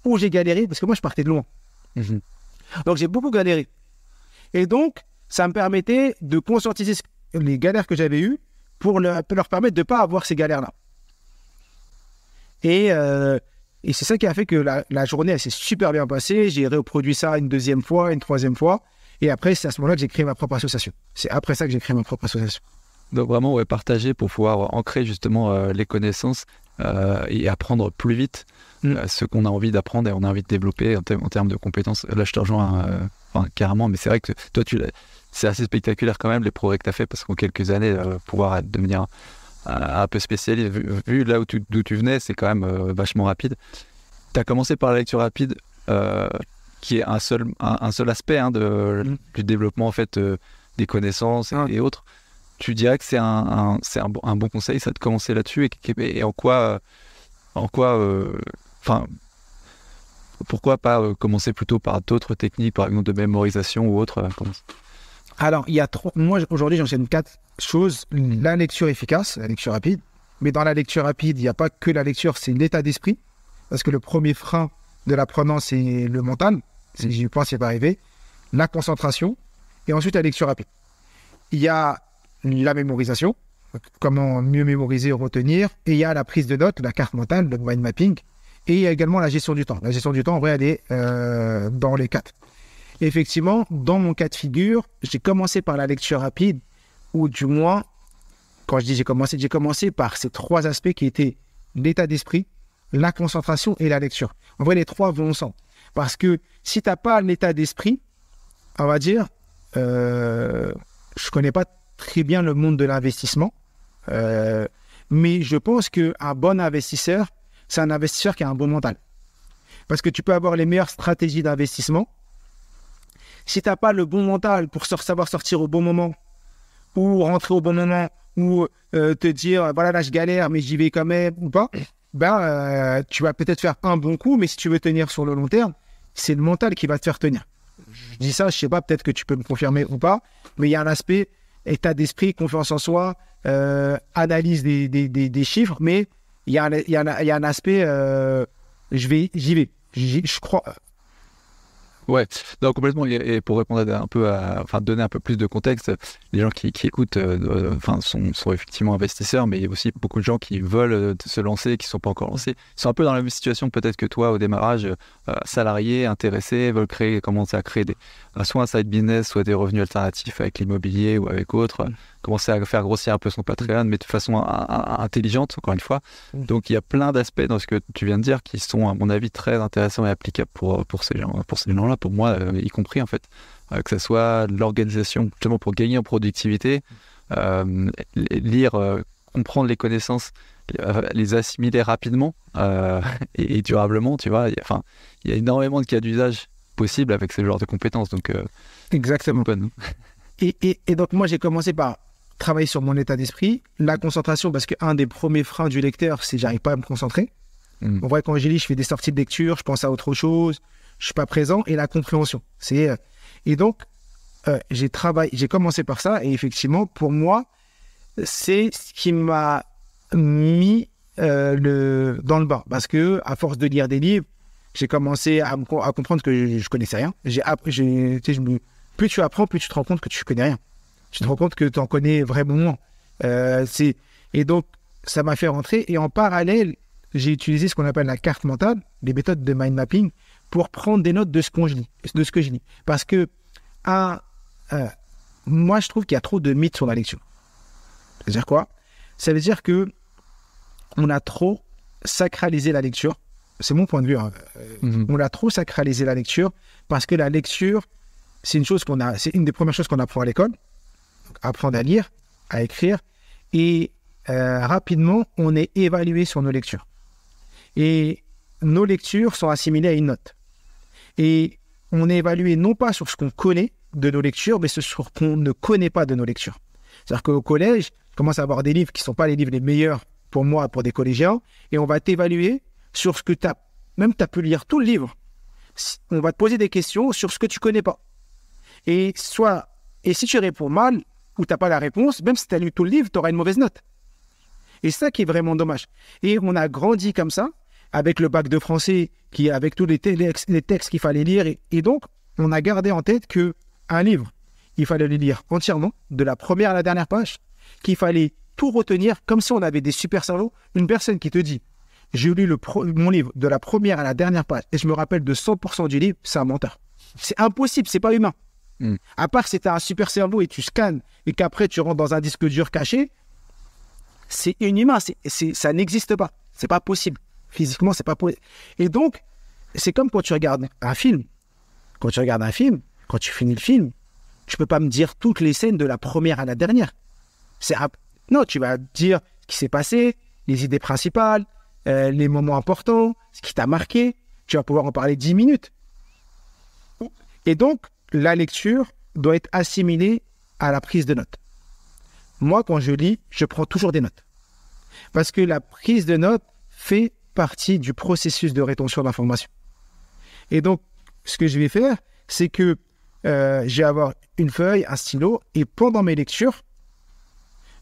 où j'ai galéré, parce que moi je partais de loin. Donc j'ai beaucoup galéré. Et donc, ça me permettait de conscientiser les galères que j'avais eues pour leur permettre de ne pas avoir ces galères-là. Et c'est ça qui a fait que la journée, elle s'est super bien passée. J'ai reproduit ça une 2e fois, une 3e fois. Et après, c'est à ce moment-là que j'ai créé ma propre association. C'est après ça que j'ai créé ma propre association.
Donc vraiment, ouais, partager pour pouvoir ancrer justement les connaissances et apprendre plus vite ce qu'on a envie d'apprendre et on a envie de développer en termes de compétences. Là, je te rejoins carrément, mais c'est vrai que toi, c'est assez spectaculaire quand même les progrès que tu as fait parce qu'en quelques années, pouvoir devenir un peu spécialiste, vu là d'où tu venais, c'est quand même vachement rapide. Tu as commencé par la lecture rapide, qui est un seul aspect du développement en fait, des connaissances et autres. Tu dirais que c'est un bon conseil, ça, de commencer là-dessus et en quoi pourquoi pas commencer plutôt par d'autres techniques, par exemple de mémorisation ou autre
Alors, il y a moi, aujourd'hui, j'enseigne 4 choses. La lecture efficace, la lecture rapide. Mais dans la lecture rapide, il n'y a pas que la lecture, c'est l'état d'esprit. Parce que le premier frein de l'apprenant, c'est le mental. J'y pense, c'est pas arrivé. La concentration. Et ensuite, la lecture rapide. Il y a la mémorisation. Comment mieux mémoriser, retenir. Et il y a la prise de notes, la carte mentale, le mind mapping. Et il y a également la gestion du temps. La gestion du temps, en vrai, elle est dans les 4. Effectivement, dans mon cas de figure, j'ai commencé par la lecture rapide, ou du moins, quand je dis j'ai commencé par ces 3 aspects qui étaient l'état d'esprit, la concentration et la lecture. En vrai, les 3 vont ensemble. Parce que si tu n'as pas l'état d'esprit, on va dire, je ne connais pas très bien le monde de l'investissement, mais je pense qu'un bon investisseur, c'est un investisseur qui a un bon mental. Parce que tu peux avoir les meilleures stratégies d'investissement. Si tu n'as pas le bon mental pour savoir sortir au bon moment, ou rentrer au bon moment, ou te dire, voilà, là, je galère, mais j'y vais quand même, ou pas, tu vas peut-être faire un bon coup, mais si tu veux tenir sur le long terme, c'est le mental qui va te faire tenir. Je dis ça, je ne sais pas, peut-être que tu peux me confirmer ou pas, mais il y a un aspect état d'esprit, confiance en soi, analyse des chiffres, mais il y a un aspect, j'y vais, je crois...
Ouais, non, complètement. Et pour répondre donner un peu plus de contexte, les gens qui écoutent, sont effectivement investisseurs, mais il y a aussi beaucoup de gens qui veulent se lancer, qui ne sont pas encore lancés. Ils sont un peu dans la même situation peut-être que toi au démarrage, salariés, intéressés, veulent commencer à créer soit un side business, soit des revenus alternatifs avec l'immobilier ou avec autres, commencer à faire grossir un peu son Patreon, mais de façon intelligente, encore une fois. Donc il y a plein d'aspects dans ce que tu viens de dire qui sont, à mon avis, très intéressants et applicables pour ces gens-là, pour moi y compris en fait, que ce soit l'organisation justement pour gagner en productivité, lire, comprendre les connaissances, les assimiler rapidement et durablement, tu vois. Il y a énormément de cas d'usage possibles avec ce genre de compétences, donc
exactement. Et donc moi j'ai commencé par travailler sur mon état d'esprit, la concentration, parce qu'un des premiers freins du lecteur, c'est que j'arrive pas à me concentrer. En vrai, quand je lis, je fais des sorties de lecture, je pense à autre chose, je suis pas présent, et la compréhension. Et donc, j'ai commencé par ça, et effectivement, pour moi, c'est ce qui m'a mis dans le bas. Parce que, à force de lire des livres, j'ai commencé à comprendre que je connaissais rien. Plus tu apprends, plus tu te rends compte que tu connais rien. Tu te rends compte que tu en connais vraiment moins. Et donc, ça m'a fait rentrer. Et en parallèle, j'ai utilisé ce qu'on appelle la carte mentale, les méthodes de mind mapping, pour prendre des notes de ce que je lis. Parce que, moi, je trouve qu'il y a trop de mythes sur la lecture. C'est-à-dire quoi? Ça veut dire que on a trop sacralisé la lecture. C'est mon point de vue. On a trop sacralisé la lecture parce que la lecture, c'est une des premières choses qu'on apprend à l'école. Donc, apprendre à lire, à écrire. Et rapidement, on est évalué sur nos lectures. Et nos lectures sont assimilées à une note. Et on est évalué non pas sur ce qu'on connaît de nos lectures, mais sur ce qu'on ne connaît pas de nos lectures. C'est-à-dire qu'au collège, je commence à avoir des livres qui ne sont pas les livres les meilleurs pour moi, pour des collégiens, et on va t'évaluer sur ce que tu as pu lire tout le livre. On va te poser des questions sur ce que tu ne connais pas. Et si tu réponds mal, ou tu n'as pas la réponse, même si tu as lu tout le livre, tu auras une mauvaise note. Et c'est ça qui est vraiment dommage. Et on a grandi comme ça, avec le bac de français, avec tous les textes qu'il fallait lire. Et donc, on a gardé en tête qu'un livre, il fallait le lire entièrement, de la première à la dernière page, qu'il fallait tout retenir, comme si on avait des super cerveaux. Une personne qui te dit, j'ai lu mon livre de la première à la dernière page, et je me rappelle de 100% du livre, c'est un menteur. C'est impossible, c'est pas humain. À part si tu as un super cerveau et tu scannes, et qu'après tu rentres dans un disque dur caché, c'est inhumain, ça n'existe pas. C'est pas possible. Physiquement, c'est pas possible. Et donc, c'est comme quand tu regardes un film. Quand tu regardes un film, quand tu finis le film, tu peux pas me dire toutes les scènes de la première à la dernière. Non, tu vas dire ce qui s'est passé, les idées principales, les moments importants, ce qui t'a marqué. Tu vas pouvoir en parler 10 minutes. Et donc, la lecture doit être assimilée à la prise de notes. Moi, quand je lis, je prends toujours des notes. Parce que la prise de notes fait partie du processus de rétention d'informations. Et donc, ce que je vais faire, c'est que je vais avoir une feuille, un stylo, et pendant mes lectures,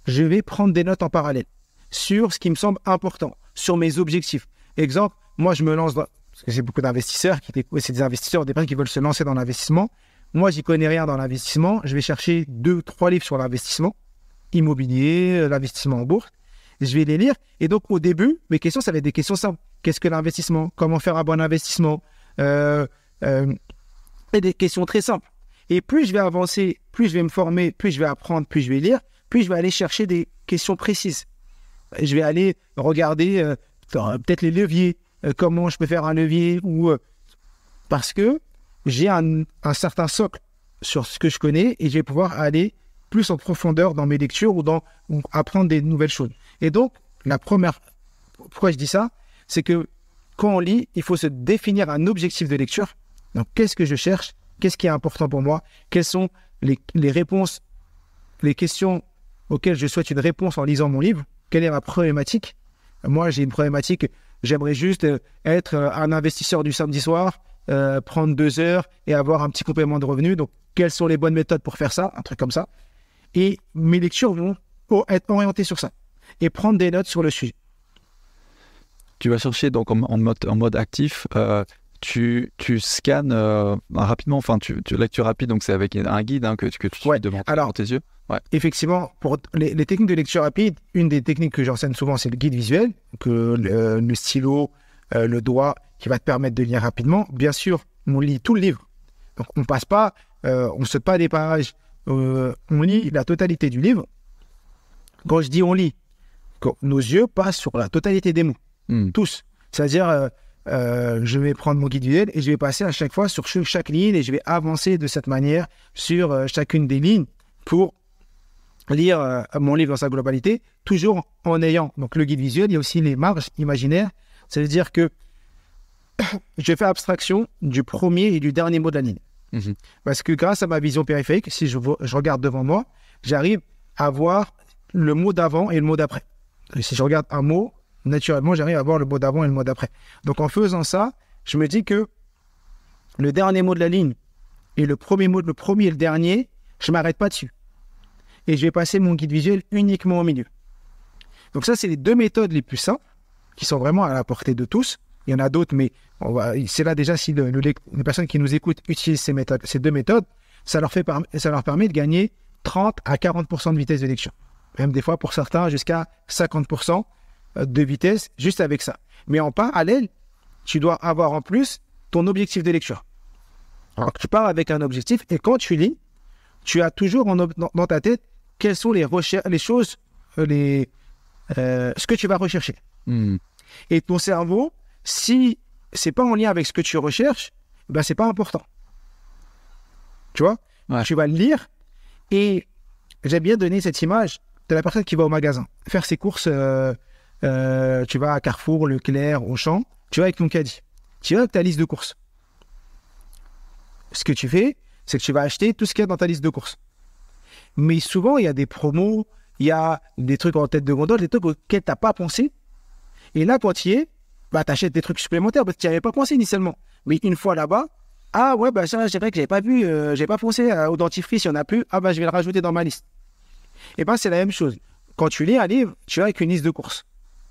je vais prendre des notes en parallèle sur ce qui me semble important, sur mes objectifs. Exemple, moi, je me lance dans... Parce que j'ai beaucoup d'investisseurs, c'est des investisseurs, des personnes qui veulent se lancer dans l'investissement. Moi, j'y connais rien dans l'investissement. Je vais chercher 2-3 livres sur l'investissement immobilier, l'investissement en bourse. Je vais les lire. Et donc, au début, mes questions, ça va être des questions simples. Qu'est-ce que l'investissement? Comment faire un bon investissement? Et des questions très simples. Et plus je vais avancer, plus je vais me former, plus je vais apprendre, plus je vais lire, plus je vais aller chercher des questions précises. Je vais aller regarder peut-être les leviers, comment je peux faire un levier, parce que j'ai un certain socle sur ce que je connais et je vais pouvoir aller plus en profondeur dans mes lectures ou apprendre des nouvelles choses. Et donc, pourquoi je dis ça, c'est que quand on lit, il faut se définir un objectif de lecture. Donc, qu'est-ce que je cherche? Qu'est-ce qui est important pour moi? Quelles sont les réponses, les questions auxquelles je souhaite une réponse en lisant mon livre? Quelle est ma problématique? Moi, j'ai une problématique. J'aimerais juste être un investisseur du samedi soir, prendre 2 heures et avoir un petit complément de revenus. Donc, quelles sont les bonnes méthodes pour faire ça? Un truc comme ça. Et mes lectures vont être orientées sur ça et prendre des notes sur le sujet.
Tu vas chercher donc en mode actif. Tu scannes rapidement, enfin, lecture rapide, donc c'est avec un guide que tu devant tes yeux. Ouais.
Effectivement, pour les techniques de lecture rapide, une des techniques que j'enseigne souvent, c'est le guide visuel, le stylo, le doigt, qui va te permettre de lire rapidement. Bien sûr, on lit tout le livre. Donc, on passe pas, on ne saute pas des pages, on lit la totalité du livre. Quand je dis on lit, nos yeux passent sur la totalité des mots, tous. C'est-à-dire... je vais prendre mon guide visuel et je vais passer à chaque fois sur chaque ligne et je vais avancer de cette manière sur chacune des lignes pour lire mon livre dans sa globalité, toujours en ayant donc le guide visuel. Il y a aussi les marges imaginaires. Ça veut dire que je fais abstraction du premier et du dernier mot de la ligne. Parce que grâce à ma vision périphérique, si je regarde devant moi, j'arrive à voir le mot d'avant et le mot d'après. Et si je regarde un mot, naturellement, j'arrive à voir le mot d'avant et le mot d'après. Donc, en faisant ça, je me dis que le dernier mot de la ligne et le premier et le dernier, je ne m'arrête pas dessus. Et je vais passer mon guide visuel uniquement au milieu. Donc, ça, c'est les 2 méthodes les plus simples qui sont vraiment à la portée de tous. Il y en a d'autres, mais c'est là déjà si les personnes qui nous écoutent utilisent ces 2 méthodes, ça leur permet de gagner 30 à 40% de vitesse de lecture. même des fois pour certains jusqu'à 50% de vitesse juste avec ça. Mais en parallèle, tu dois avoir en plus ton objectif de lecture. Alors tu pars avec un objectif et quand tu lis, tu as toujours dans ta tête quelles sont les choses, ce que tu vas rechercher. Et ton cerveau, si c'est pas en lien avec ce que tu recherches, ben c'est pas important. Tu vois, tu vas le lire et j'aime bien donner cette image de la personne qui va au magasin faire ses courses. Tu vas à Carrefour, Leclerc, Auchan, tu vas avec ton caddie, tu vas avec ta liste de courses. Ce que tu fais, c'est que tu vas acheter tout ce qu'il y a dans ta liste de courses. Mais souvent, il y a des promos, il y a des trucs en tête de gondole, des trucs auxquels tu n'as pas pensé. Et là, quand tu y es, bah, tu achètes des trucs supplémentaires parce que tu n'y avais pas pensé initialement. Mais une fois là-bas, ah ouais, bah ça, c'est vrai que j'avais pas vu, j'ai pas pensé au dentifrice, il n'y en a plus, ah bah je vais le rajouter dans ma liste. Et ben c'est la même chose. Quand tu lis un livre, tu as avec une liste de courses,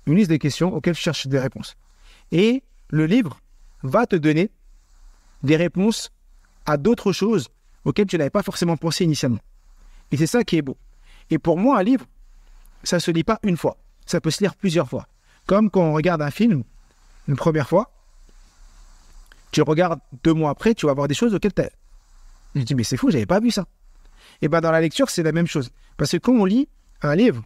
une liste de questions auxquelles tu cherches des réponses. Et le livre va te donner des réponses à d'autres choses auxquelles tu n'avais pas forcément pensé initialement. Et c'est ça qui est beau. Et pour moi, un livre, ça ne se lit pas une fois. Ça peut se lire plusieurs fois. Comme quand on regarde un film, une première fois, tu le regardes 2 mois après, tu vas voir des choses auxquelles tu as... Je dis, mais c'est fou, j'avais pas vu ça. Et bien dans la lecture, c'est la même chose. Parce que quand on lit un livre,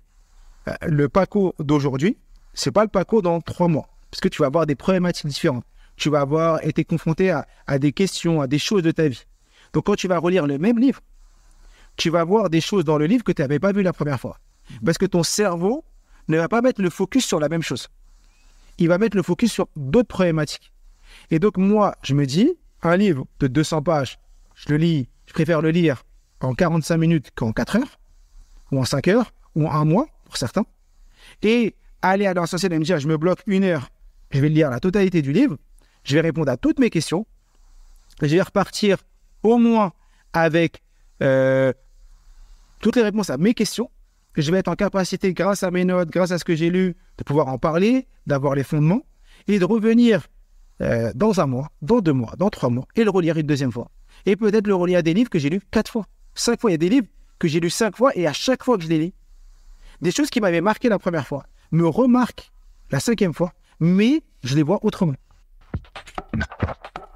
le Paco d'aujourd'hui, c'est pas le Paco dans 3 mois. Parce que tu vas avoir des problématiques différentes. Tu vas avoir été confronté à des questions, à des choses de ta vie. Donc quand tu vas relire le même livre, tu vas voir des choses dans le livre que tu n'avais pas vues la première fois. Parce que ton cerveau ne va pas mettre le focus sur la même chose. Il va mettre le focus sur d'autres problématiques. Et donc moi, je me dis, un livre de 200 pages, je préfère le lire en 45 minutes qu'en 4 heures, ou en 5 heures, ou en 1 mois, pour certains. Et aller à l'essentiel et me dire, je me bloque 1 heure, je vais lire la totalité du livre, je vais répondre à toutes mes questions, je vais repartir au moins avec toutes les réponses à mes questions, et je vais être en capacité, grâce à mes notes, grâce à ce que j'ai lu, de pouvoir en parler, d'avoir les fondements, et de revenir dans 1 mois, dans 2 mois, dans 3 mois, et le relire une 2e fois. Et peut-être le relire à des livres que j'ai lus 4 fois, 5 fois. Il y a des livres que j'ai lus 5 fois, et à chaque fois que je les lis, des choses qui m'avaient marqué la première fois me remarquent la 5e fois, mais je les vois autrement.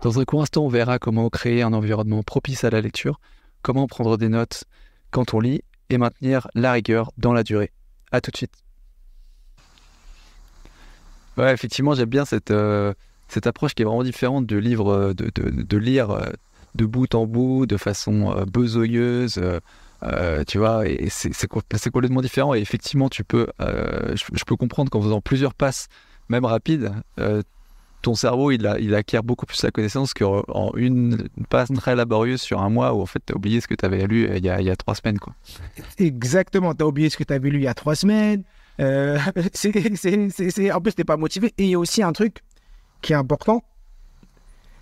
Dans un court instant, on verra comment créer un environnement propice à la lecture, comment prendre des notes quand on lit et maintenir la rigueur dans la durée. À tout de suite. Ouais, effectivement, j'aime bien cette approche qui est vraiment différente de lire de bout en bout, de façon besoyeuse, tu vois, et c'est complètement différent. Et effectivement, je peux comprendre qu'en faisant plusieurs passes, même rapides, ton cerveau, il acquiert beaucoup plus la connaissance qu'en une passe très laborieuse sur 1 mois où en fait tu as oublié ce que tu avais lu il y a 3 semaines, quoi.
Exactement, tu as oublié ce que tu avais lu il y a 3 semaines. En plus, tu n'es pas motivé. Et il y a aussi un truc qui est important,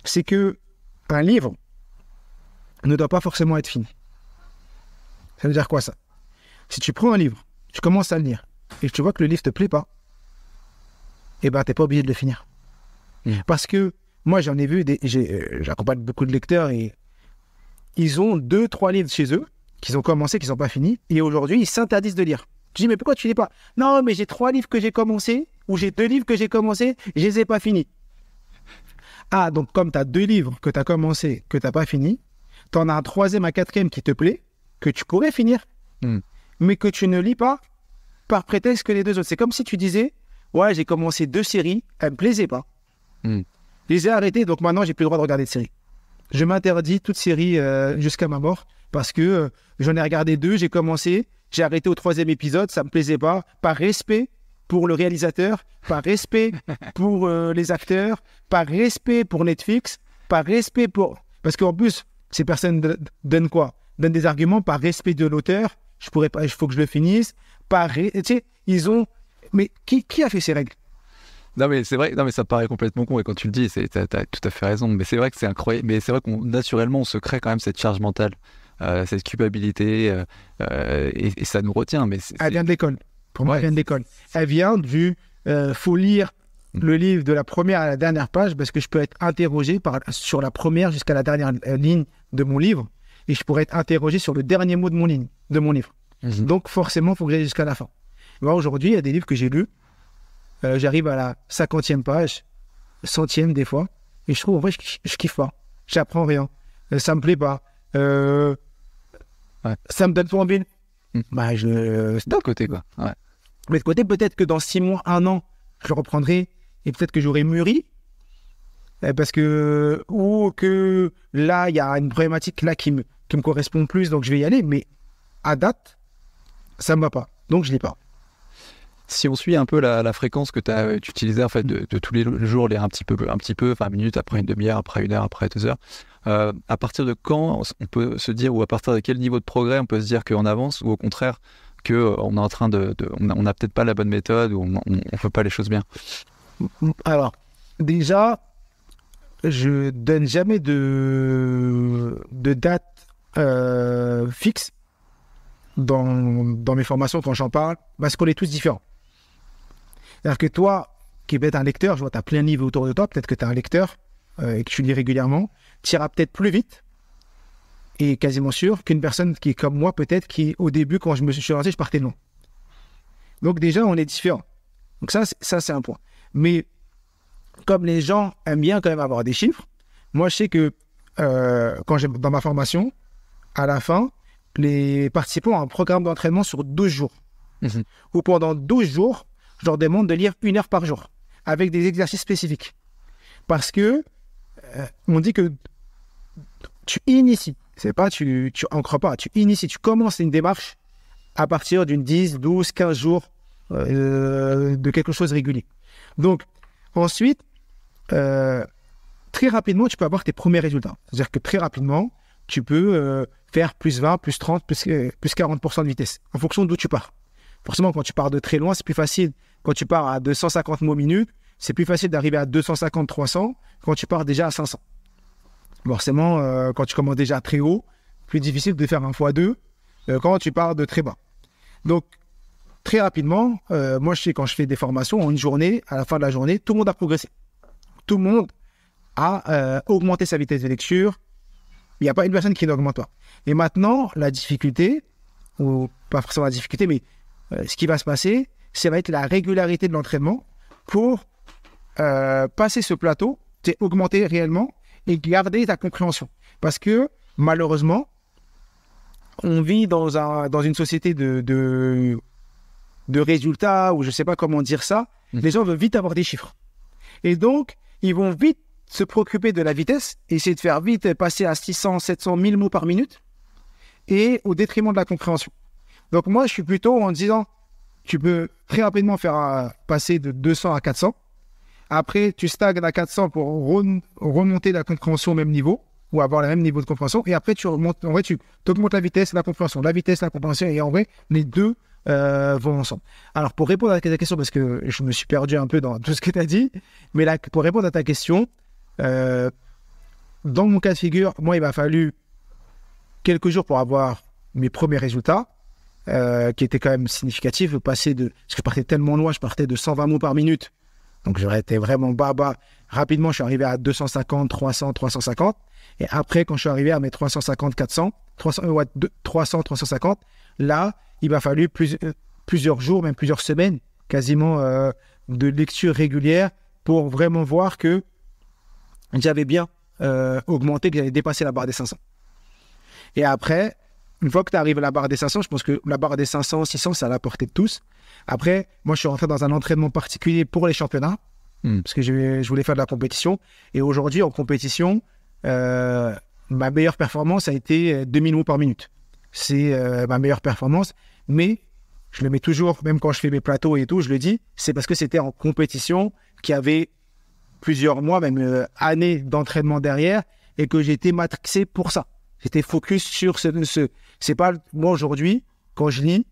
c'est que un livre ne doit pas forcément être fini. Ça veut dire quoi, ça? Si tu prends un livre, tu commences à le lire, et tu vois que le livre ne te plaît pas, eh ben, tu n'es pas obligé de le finir. Parce que moi, j'en ai vu, j'accompagne beaucoup de lecteurs et ils ont 2-3 livres chez eux qu'ils ont commencé, qu'ils n'ont pas fini, et aujourd'hui, ils s'interdisent de lire. Je dis, mais pourquoi tu ne lis pas? Non, mais j'ai 3 livres que j'ai commencé, ou j'ai 2 livres que j'ai commencé, je ne les ai pas finis. Ah, donc comme tu as 2 livres que tu as commencé, que tu n'as pas fini, tu en as un 3e, un 4e qui te plaît, que tu pourrais finir, mais que tu ne lis pas par prétexte que les 2 autres. C'est comme si tu disais, ouais, j'ai commencé 2 séries, elles ne me plaisaient pas. Je les ai arrêtées, donc maintenant, j'ai plus le droit de regarder de séries. Je m'interdis toute série jusqu'à ma mort, parce que j'en ai regardé 2, j'ai commencé, j'ai arrêté au 3e épisode, ça ne me plaisait pas, par respect pour le réalisateur, par respect pour les acteurs, par respect pour Netflix, par respect pour... Parce qu'en plus, ces personnes donnent quoi? Donnent des arguments par respect de l'auteur, je pourrais pas, il faut que je le finisse, tu sais, ils ont... Mais qui a fait ces règles?
Non mais c'est vrai, non mais ça paraît complètement con et quand tu le dis, t'as tout à fait raison. Mais c'est vrai que c'est incroyable. Mais c'est vrai qu'on naturellement on se crée quand même cette charge mentale, cette culpabilité et ça nous retient. Mais
elle vient de l'école. Pour moi, elle vient de l'école. Elle vient du faut lire le livre de la première à la dernière page parce que je peux être interrogé sur la première jusqu'à la dernière ligne de mon livre et je pourrais être interrogé sur le dernier mot de mon livre. Donc, forcément, il faut que j'aille jusqu'à la fin. Moi, aujourd'hui, il y a des livres que j'ai lus. J'arrive à la 50e page, 100e des fois. Et je trouve, en vrai, je kiffe pas. J'apprends rien. Ça me plaît pas. Ça me donne pas envie.
C'est d'un côté, quoi. Ouais.
Mais de côté, peut-être que dans 6 mois, 1 an, je le reprendrai. Et peut-être que j'aurai mûri. Parce que, ou que là, il y a une problématique là qui me correspond plus, donc je vais y aller. Mais à date, ça ne me va pas. Donc, je ne l'ai pas.
Si on suit un peu la fréquence que tu utilisais en fait, de tous les jours, lire un petit peu, 20 minutes, après une demi-heure, après 1 heure, après 2 heures, à partir de quand on peut se dire, ou à partir de quel niveau de progrès on peut se dire qu'on avance, ou au contraire, qu'on est en train on n'a peut-être pas la bonne méthode, ou on ne fait pas les choses bien?
Alors, déjà, je donne jamais de date fixe dans mes formations quand j'en parle, parce qu'on est tous différents. C'est-à-dire que toi, qui es un lecteur, je vois, tu as plein de livres autour de toi, peut-être que tu es un lecteur et que tu lis régulièrement, tu iras peut-être plus vite, et quasiment sûr, qu'une personne qui est comme moi, peut-être, qui au début, quand je me suis lancé, je partais de loin. Donc déjà, on est différents. Donc ça, c'est un point. Mais comme les gens aiment bien quand même avoir des chiffres, moi, je sais que dans ma formation, à la fin, les participants ont un programme d'entraînement sur 12 jours. Où pendant 12 jours, je leur demande de lire 1 heure par jour, avec des exercices spécifiques. Parce que on dit que tu inities, c'est pas tu ancres pas, tu inities, tu commences une démarche à partir d'une 10, 12, 15 jours de quelque chose de régulier. Donc, ensuite, très rapidement, tu peux avoir tes premiers résultats. C'est-à-dire que très rapidement, tu peux faire plus 20, plus 30, plus 40% de vitesse, en fonction d'où tu pars. Forcément, quand tu pars de très loin, c'est plus facile. Quand tu pars à 250 mots minute, c'est plus facile d'arriver à 250, 300 quand tu pars déjà à 500. Forcément, quand tu commences déjà très haut, plus difficile de faire un x2 quand tu pars de très bas. Donc, très rapidement, moi, je sais quand je fais des formations, en une journée, à la fin de la journée, tout le monde a progressé. Tout le monde a augmenté sa vitesse de lecture. Il n'y a pas une personne qui n'augmente pas. Et maintenant, la difficulté, ou pas forcément la difficulté, mais ce qui va se passer, ça va être la régularité de l'entraînement pour passer ce plateau, augmenter réellement et garder ta compréhension. Parce que, malheureusement, on vit dans une société de résultats, ou je ne sais pas comment dire ça. Les gens veulent vite avoir des chiffres. Et donc, ils vont vite se préoccuper de la vitesse, essayer de faire vite passer à 600, 700, 1000 mots par minute, et au détriment de la compréhension. Donc moi, je suis plutôt en disant, tu peux très rapidement faire passer de 200 à 400. Après, tu stagnes à 400 pour remonter la compréhension au même niveau, ou avoir le même niveau de compréhension. Et après, tu remontes, en vrai, tu augmentes la vitesse, la compréhension. La vitesse, la compréhension, et en vrai, les deux vont ensemble. Alors, pour répondre à ta question, parce que je me suis perdu un peu dans tout ce que tu as dit, mais là, pour répondre à ta question, dans mon cas de figure, moi, il m'a fallu quelques jours pour avoir mes premiers résultats, qui étaient quand même significatifs. Parce que je partais tellement loin, je partais de 120 mots par minute. Donc, j'aurais été vraiment bas. Rapidement, je suis arrivé à 250, 300, 350. Et après, quand je suis arrivé à mes 350, 400, 300, 350, là, il m'a fallu plusieurs jours, même plusieurs semaines, quasiment de lecture régulière pour vraiment voir que j'avais bien augmenté, que j'avais dépassé la barre des 500. Et après, une fois que tu arrives à la barre des 500, je pense que la barre des 500, 600, c'est à la portée de tous. Après, moi, je suis rentré dans un entraînement particulier pour les championnats, parce que je voulais faire de la compétition. Et aujourd'hui, en compétition, ma meilleure performance a été 2000 mots par minute. C'est ma meilleure performance, mais je le mets toujours, même quand je fais mes plateaux et tout, je le dis, c'est parce que c'était en compétition qui avait plusieurs mois, même années d'entraînement derrière, et que j'étais matrixé pour ça. J'étais focus sur c'est pas, moi aujourd'hui, quand je lis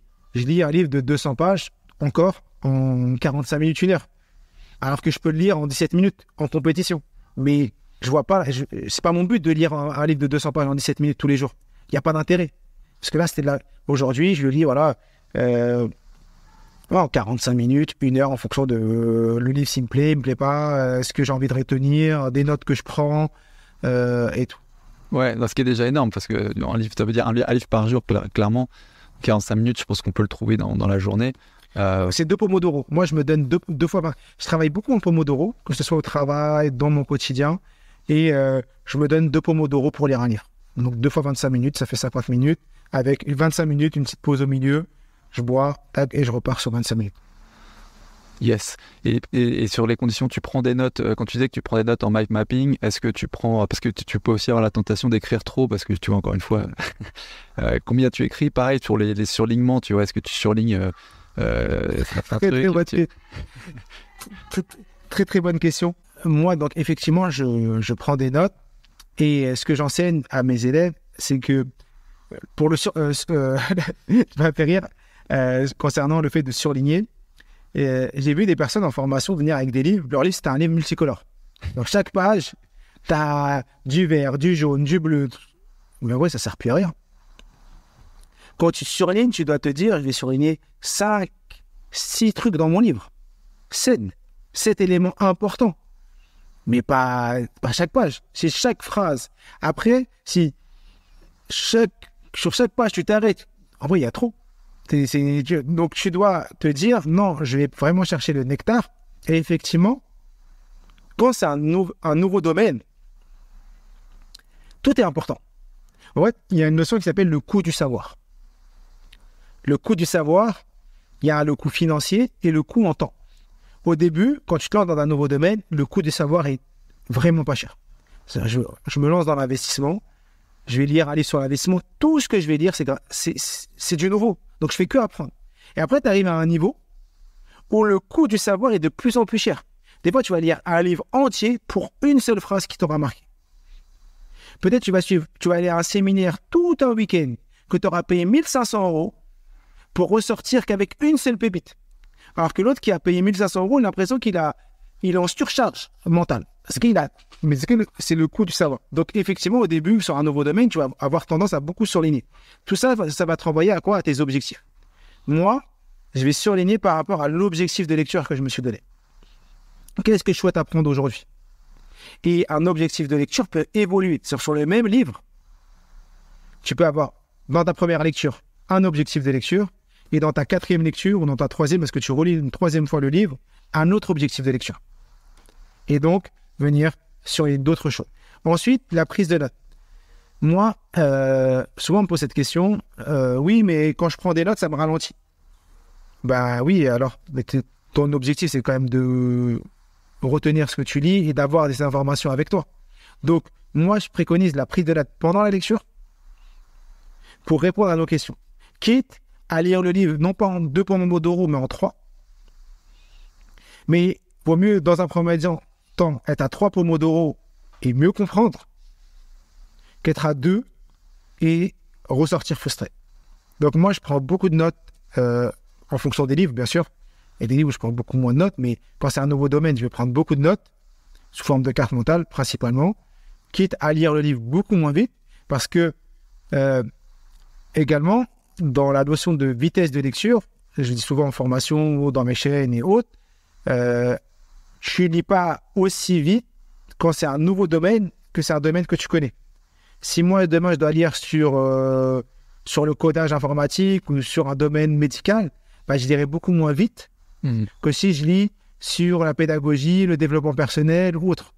un livre de 200 pages, encore en 45 minutes, 1 heure. Alors que je peux le lire en 17 minutes, en compétition. Mais je vois pas, c'est pas mon but de lire un livre de 200 pages en 17 minutes tous les jours. Il n'y a pas d'intérêt. Parce que là, aujourd'hui, je le lis, en 45 minutes, 1 heure, en fonction de le livre s'il me plaît pas, ce que j'ai envie de retenir, des notes que je prends, et tout.
Ouais, ce qui est déjà énorme, parce que un livre, ça veut dire un livre par jour, clairement. 45 minutes, je pense qu'on peut le trouver dans la journée.
C'est 2 pomodoro. Moi, je me donne deux fois par... Je travaille beaucoup en pomodoro, que ce soit au travail, dans mon quotidien. Et je me donne 2 pomodoro pour lire un livre. Donc 2 fois 25 minutes, ça fait 50 minutes. Avec 25 minutes, une petite pause au milieu. Je bois, tac, et je repars sur 25 minutes.
Yes. Et sur les conditions, tu prends des notes, quand tu disais que tu prends des notes en mind mapping, est-ce que tu prends, parce que tu peux aussi avoir la tentation d'écrire trop, parce que tu vois, encore une fois, combien tu écris, pareil, sur les surlignements, tu vois, est-ce que tu surlignes
très bonne question. Moi, donc, effectivement, je prends des notes, et ce que j'enseigne à mes élèves, c'est que, pour le ça m'a fait rire, concernant le fait de surligner, j'ai vu des personnes en formation venir avec des livres. Leur livre, c'était un livre multicolore. Donc, chaque page, tu as du vert, du jaune, du bleu. Mais ouais, ça ne sert plus à rien. Quand tu surlignes, tu dois te dire, je vais surligner 5, 6 trucs dans mon livre. 7 éléments importants. Mais pas chaque page. C'est chaque phrase. Après, si sur chaque page, tu t'arrêtes. En vrai, il y a trop. Donc, tu dois te dire, non, je vais vraiment chercher le nectar. Et effectivement, quand c'est un nouveau domaine, tout est important. En fait, il y a une notion qui s'appelle le coût du savoir. Le coût du savoir, il y a le coût financier et le coût en temps. Au début, quand tu te lances dans un nouveau domaine, le coût du savoir est vraiment pas cher. Je me lance dans l'investissement, je vais lire un livre sur l'investissement. Tout ce que je vais lire, c'est du nouveau. Donc, je fais que apprendre. Et après, tu arrives à un niveau où le coût du savoir est de plus en plus cher. Des fois, tu vas lire un livre entier pour une seule phrase qui t'aura marqué. Peut-être tu vas aller à un séminaire tout un week-end que tu auras payé 1 500 € pour ressortir qu'avec une seule pépite. Alors que l'autre qui a payé 1 500 €, il a l'impression qu'il est en surcharge mentale. Mais c'est le coût du savoir. Donc, effectivement, au début, sur un nouveau domaine, tu vas avoir tendance à beaucoup surligner. Tout ça, ça va te renvoyer à quoi? À tes objectifs. Moi, je vais surligner par rapport à l'objectif de lecture que je me suis donné. Qu'est-ce que je souhaite apprendre aujourd'hui? Et un objectif de lecture peut évoluer. Sur le même livre, tu peux avoir, dans ta première lecture, un objectif de lecture, et dans ta 4e lecture, ou dans ta 3e, parce que tu relis une 3e fois le livre, un autre objectif de lecture. Et donc, venir sur d'autres choses. Ensuite, la prise de notes. Moi, souvent on me pose cette question, oui, mais quand je prends des notes, ça me ralentit. Ben oui, alors, mais ton objectif, c'est quand même de retenir ce que tu lis et d'avoir des informations avec toi. Donc, moi, je préconise la prise de notes pendant la lecture pour répondre à nos questions. Quitte à lire le livre, non pas en 2 pomodoro, mais en 3. Mais vaut mieux, dans un premier temps, être à 3 pomodoro et mieux comprendre qu'être à 2 et ressortir frustré. Donc moi, je prends beaucoup de notes en fonction des livres, bien sûr. Et des livres où je prends beaucoup moins de notes, mais quand c'est un nouveau domaine, je vais prendre beaucoup de notes sous forme de carte mentale, principalement, quitte à lire le livre beaucoup moins vite, parce que également, dans la notion de vitesse de lecture, je dis souvent en formation ou dans mes chaînes et autres, je ne lis pas aussi vite quand c'est un nouveau domaine que c'est un domaine que tu connais. Si moi, demain, je dois lire sur le codage informatique ou sur un domaine médical, bah, je lirai beaucoup moins vite que si je lis sur la pédagogie, le développement personnel ou autre.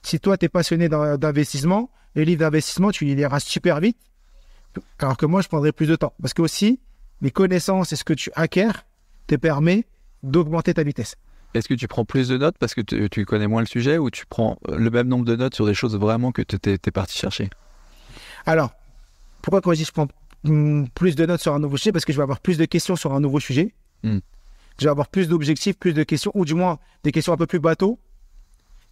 Si toi, tu es passionné d'investissement, les livres d'investissement, tu les liras super vite, alors que moi, je prendrai plus de temps. Parce que aussi, les connaissances et ce que tu acquiers te permet d'augmenter ta vitesse.
Est-ce que tu prends plus de notes parce que tu connais moins le sujet, ou tu prends le même nombre de notes sur des choses vraiment que tu es parti chercher?
Alors, pourquoi quand je dis je prends plus de notes sur un nouveau sujet? Parce que je vais avoir plus de questions sur un nouveau sujet. Je vais avoir plus d'objectifs, plus de questions, ou du moins des questions un peu plus bateaux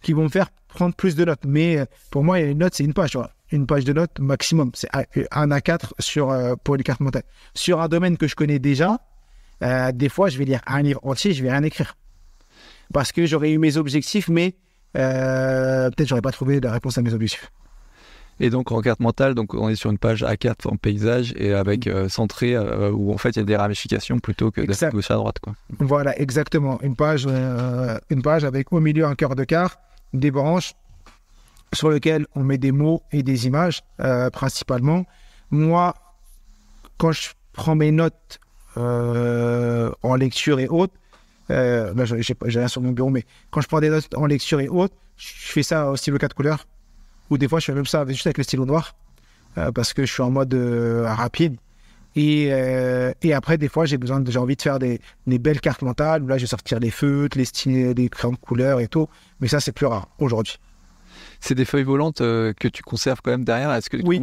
qui vont me faire prendre plus de notes. Mais pour moi, une note, c'est une page. Tu vois. Une page de notes maximum. C'est un A4 pour les cartes mentales. Sur un domaine que je connais déjà, des fois, je vais lire un livre entier, je vais rien écrire. Parce que j'aurais eu mes objectifs, mais peut-être j'aurais pas trouvé la réponse à mes objectifs.
Et donc en carte mentale, donc on est sur une page A4 en paysage et avec centré où en fait il y a des ramifications plutôt que de gauche à droite, quoi.
Voilà, exactement. Une page avec au milieu un cœur de carte, des branches sur lesquelles on met des mots et des images principalement. Moi, quand je prends mes notes en lecture et autres, là, j'ai rien sur mon bureau, mais quand je prends des notes en lecture et autres, je fais ça au stylo 4 couleurs, ou des fois, je fais même ça juste avec le stylo noir, parce que je suis en mode rapide. Et après, des fois, j'ai envie de faire des belles cartes mentales, où là, je vais sortir les feutres, les crayons de couleur et tout, mais ça, c'est plus rare aujourd'hui.
C'est des feuilles volantes que tu conserves quand même derrière. Est-ce que
Oui.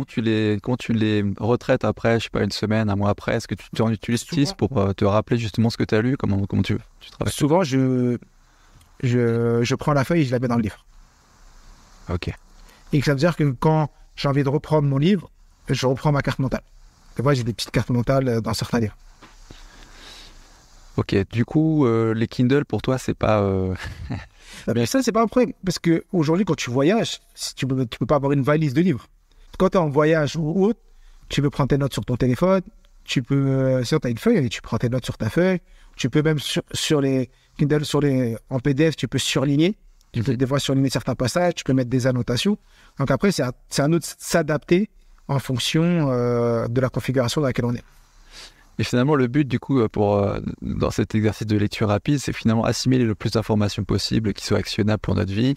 Comment tu les retraites après, je sais pas, une semaine, un mois après? Est-ce que tu en utilises
Souvent,
pour te rappeler justement ce que tu as lu? Comment tu travailles?
souvent, je prends la feuille et je la mets dans le livre.
Ok.
Et ça veut dire que quand j'ai envie de reprendre mon livre, je reprends ma carte mentale. Et moi, j'ai des petites cartes mentales dans certains livres.
Ok. Du coup, les Kindle pour toi, c'est pas.
Mais ça, c'est pas un problème. Parce qu'aujourd'hui, quand tu voyages, tu peux pas avoir une valise de livres. Quand tu es en voyage ou autre, tu peux prendre tes notes sur ton téléphone. Tu peux, sinon, tu as une feuille et tu prends tes notes sur ta feuille. Tu peux même sur les Kindle, en PDF, tu peux surligner. Tu peux des fois surligner certains passages. Tu peux mettre des annotations. Donc après, c'est à nous de s'adapter en fonction de la configuration dans laquelle on est.
Et finalement, le but, du coup, dans cet exercice de lecture rapide, c'est finalement assimiler le plus d'informations possible qui soient actionnables pour notre vie,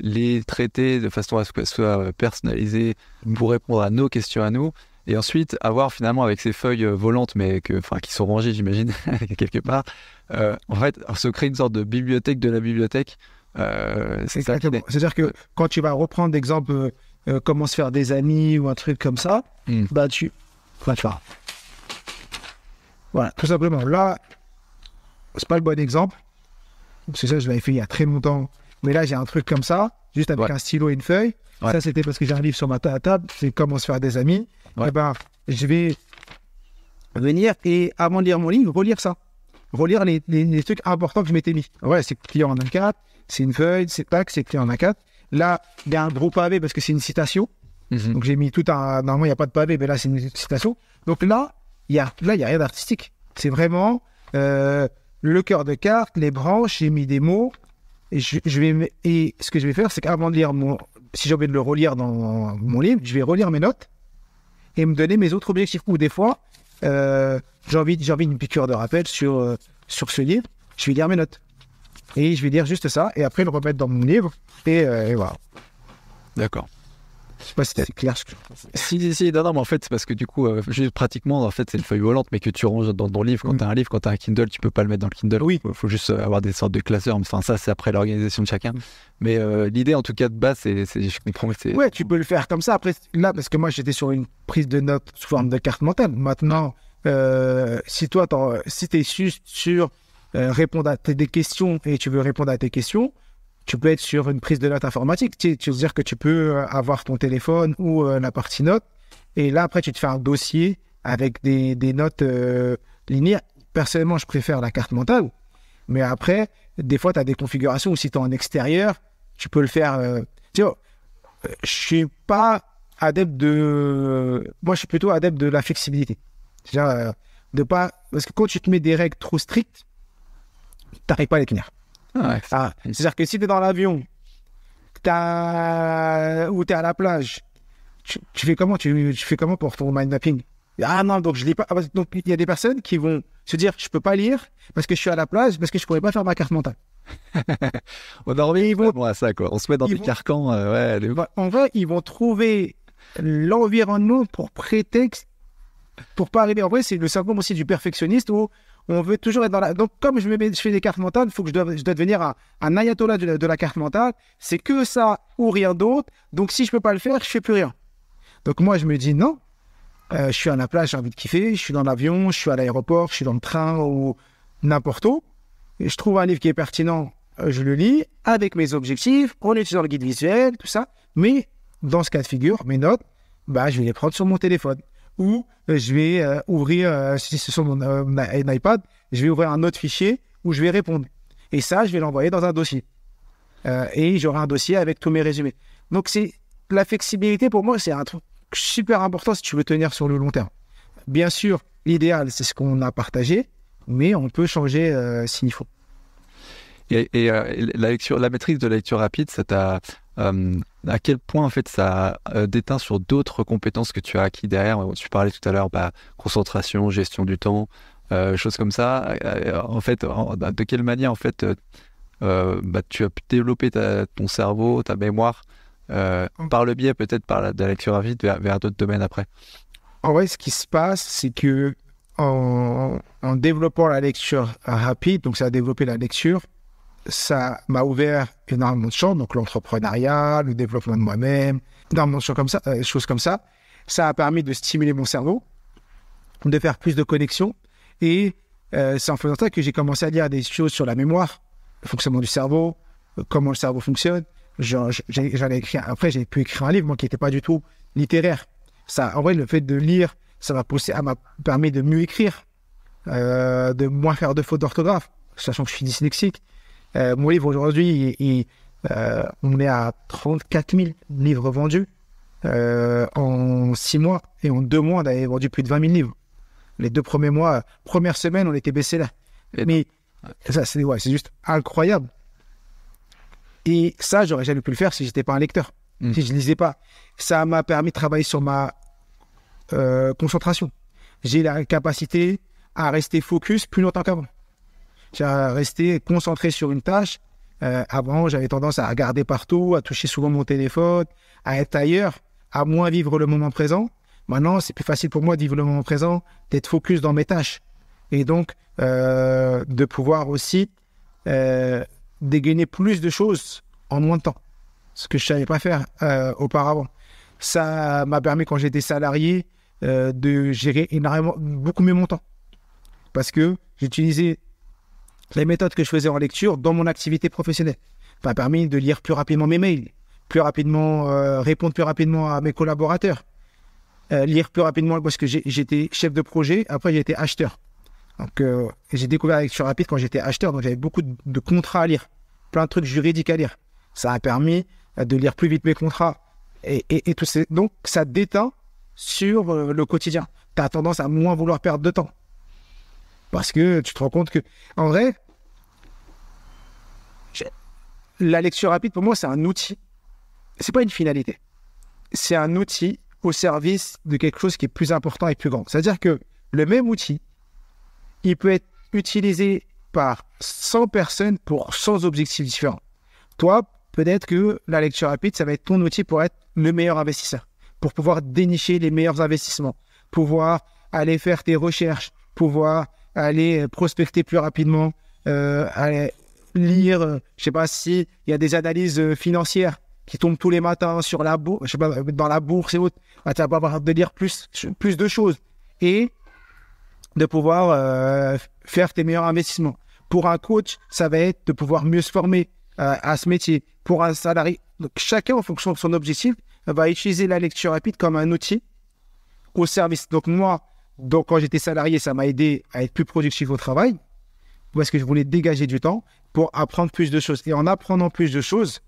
les traiter de façon à ce qu'elles soient personnalisées pour répondre à nos questions à nous, et ensuite avoir finalement avec ces feuilles volantes, mais qui sont rangées, j'imagine, quelque part, en fait, se créer une sorte de bibliothèque de la bibliothèque. C'est ça.
C'est-à-dire que quand tu vas reprendre d'exemple comment se faire des amis ou un truc comme ça, bah tu vas te faire. Voilà, tout simplement. Là, c'est pas le bon exemple. Parce que ça, je l'avais fait il y a très longtemps. Mais là, j'ai un truc comme ça, juste avec un stylo et une feuille. Ouais. Ça, c'était parce que j'ai un livre sur ma table. C'est comment se faire des amis. Ouais. Et ben, je vais venir et avant de lire mon livre, relire ça. Relire les trucs importants que je m'étais mis. Ouais, c'est client en A4, c'est une feuille, c'est client en A4. Là, il y a un gros pavé parce que c'est une citation. Donc, j'ai mis tout un. Normalement, il n'y a pas de pavé, mais là, c'est une citation. Donc là, il n'y a rien d'artistique. C'est vraiment le cœur de carte, les branches, j'ai mis des mots. Et ce que je vais faire, c'est qu'avant de lire si j'ai envie de le relire dans mon livre, je vais relire mes notes et me donner mes autres objectifs. Ou des fois, j'ai envie d'une piqûre de rappel sur ce livre, je vais lire mes notes. Et je vais lire juste ça, et après le remettre dans mon livre, et voilà.
D'accord.
Je sais pas si c'est clair.
Si, non, mais en fait, c'est parce que du coup, juste pratiquement, en fait, c'est une feuille volante, mais que tu ranges dans ton livre. Quand tu as un livre, quand tu as un Kindle, tu peux pas le mettre dans le Kindle.
Oui.
Il faut juste avoir des sortes de classeurs. Enfin, ça, c'est après l'organisation de chacun. Mais l'idée, en tout cas, de base, je comprends.
Ouais, tu peux le faire comme ça. Après, là, parce que moi, j'étais sur une prise de notes sous forme de carte mentale. Maintenant, si tu es sur répondre à des questions et tu veux répondre à tes questions, tu peux être sur une prise de notes informatique. Tu veux dire que tu peux avoir ton téléphone ou la partie notes. Et là, après, tu te fais un dossier avec des notes linéaires. Personnellement, je préfère la carte mentale. Mais après, des fois, tu as des configurations où si tu es en extérieur, tu peux le faire. Tu vois, je suis pas adepte de. Moi, je suis plutôt adepte de la flexibilité. C'est-à-dire, parce que quand tu te mets des règles trop strictes, tu n'arrives pas à les tenir.
Ouais.
C'est-à-dire que si tu es dans l'avion ou tu es à la plage, tu fais comment pour ton mind mapping? Ah non, donc je lis pas. Donc il y a des personnes qui vont se dire je peux pas lire parce que je suis à la plage, parce que je pourrais pas faire ma carte mentale.
On en revient à ça, quoi. On se met dans des carcans.
En vrai, ils vont trouver l'environnement pour prétexte pour pas arriver. En vrai, c'est le syndrome aussi du perfectionniste où on veut toujours être dans la... Donc, comme je fais des cartes mentales, il faut que je dois devenir un ayatollah de la carte mentale. C'est que ça ou rien d'autre. Donc, si je peux pas le faire, je fais plus rien. Donc, moi, je me dis non. Je suis à la plage, j'ai envie de kiffer. Je suis dans l'avion, je suis à l'aéroport, je suis dans le train ou n'importe où. Et je trouve un livre qui est pertinent, je le lis avec mes objectifs, en utilisant le guide visuel, tout ça. Mais dans ce cas de figure, mes notes, je vais les prendre sur mon téléphone. Ou je vais ouvrir, si c'est sur mon iPad, je vais ouvrir un autre fichier où je vais répondre. Et ça, je vais l'envoyer dans un dossier. Et j'aurai un dossier avec tous mes résumés. Donc, la flexibilité, pour moi, c'est un truc super important si tu veux tenir sur le long terme. Bien sûr, l'idéal, c'est ce qu'on a partagé, mais on peut changer s'il faut.
Et la maîtrise de la lecture rapide, ça t'a à quel point en fait ça déteint sur d'autres compétences que tu as acquis derrière. Tu parlais tout à l'heure, concentration, gestion du temps, choses comme ça. En fait, de quelle manière en fait tu as pu développer ton cerveau, ta mémoire par le biais peut-être de la lecture rapide vers d'autres domaines après.
En vrai, ce qui se passe, c'est que en développant la lecture rapide, donc ça a développé la lecture, ça m'a ouvert énormément de champs, donc l'entrepreneuriat, le développement de moi-même, énormément de choses comme ça, Ça a permis de stimuler mon cerveau, de faire plus de connexions, et c'est en faisant ça que j'ai commencé à lire des choses sur la mémoire, le fonctionnement du cerveau, comment le cerveau fonctionne. J'allais écrire. Après, j'ai pu écrire un livre, moi, qui n'était pas du tout littéraire. Ça, en vrai, le fait de lire, ça m'a permis de mieux écrire, de moins faire de fautes d'orthographe, sachant que je suis dyslexique. Mon livre aujourd'hui, on est à 34 000 livres vendus en 6 mois. Et en 2 mois, on avait vendu plus de 20 000 livres. Les 2 premiers mois, première semaine, on était baissé là. Mais ça, c'est juste incroyable. Et ça, j'aurais jamais pu le faire si j'étais pas un lecteur, si je lisais pas. Ça m'a permis de travailler sur ma concentration. J'ai la capacité à rester focus plus longtemps qu'avant. J'ai à rester concentré sur une tâche. Avant, j'avais tendance à regarder partout, à toucher souvent mon téléphone, à être ailleurs, à moins vivre le moment présent. Maintenant, c'est plus facile pour moi de vivre le moment présent, d'être focus dans mes tâches. Et donc, de pouvoir aussi dégainer plus de choses en moins de temps. Ce que je ne savais pas faire auparavant. Ça m'a permis, quand j'étais salarié, de gérer beaucoup mieux mon temps. Parce que j'utilisais les méthodes que je faisais en lecture dans mon activité professionnelle. Ça m'a permis de lire plus rapidement mes mails, plus rapidement, répondre plus rapidement à mes collaborateurs, lire plus rapidement, parce que j'étais chef de projet, après j'ai été acheteur. Donc j'ai découvert la lecture rapide quand j'étais acheteur, donc j'avais beaucoup de contrats à lire, plein de trucs juridiques à lire. Ça a permis de lire plus vite mes contrats et tout ça. Donc ça déteint sur le quotidien. Tu as tendance à moins vouloir perdre de temps. Parce que tu te rends compte que, en vrai, la lecture rapide, pour moi, c'est un outil. C'est pas une finalité. C'est un outil au service de quelque chose qui est plus important et plus grand. C'est-à-dire que le même outil, il peut être utilisé par 100 personnes pour 100 objectifs différents. Toi, peut-être que la lecture rapide, ça va être ton outil pour être le meilleur investisseur, pour pouvoir dénicher les meilleurs investissements, pouvoir aller faire tes recherches, pouvoir aller prospecter plus rapidement, aller lire, je sais pas si il y a des analyses financières qui tombent tous les matins sur la bourse, je sais pas, dans la bourse et autres, tu vas pouvoir de lire plus de choses et de pouvoir faire tes meilleurs investissements. Pour un coach, ça va être de pouvoir mieux se former à ce métier. Pour un salarié, donc chacun en fonction de son objectif va utiliser la lecture rapide comme un outil au service. Donc moi, quand j'étais salarié, ça m'a aidé à être plus productif au travail parce que je voulais dégager du temps pour apprendre plus de choses. Et en apprenant plus de choses,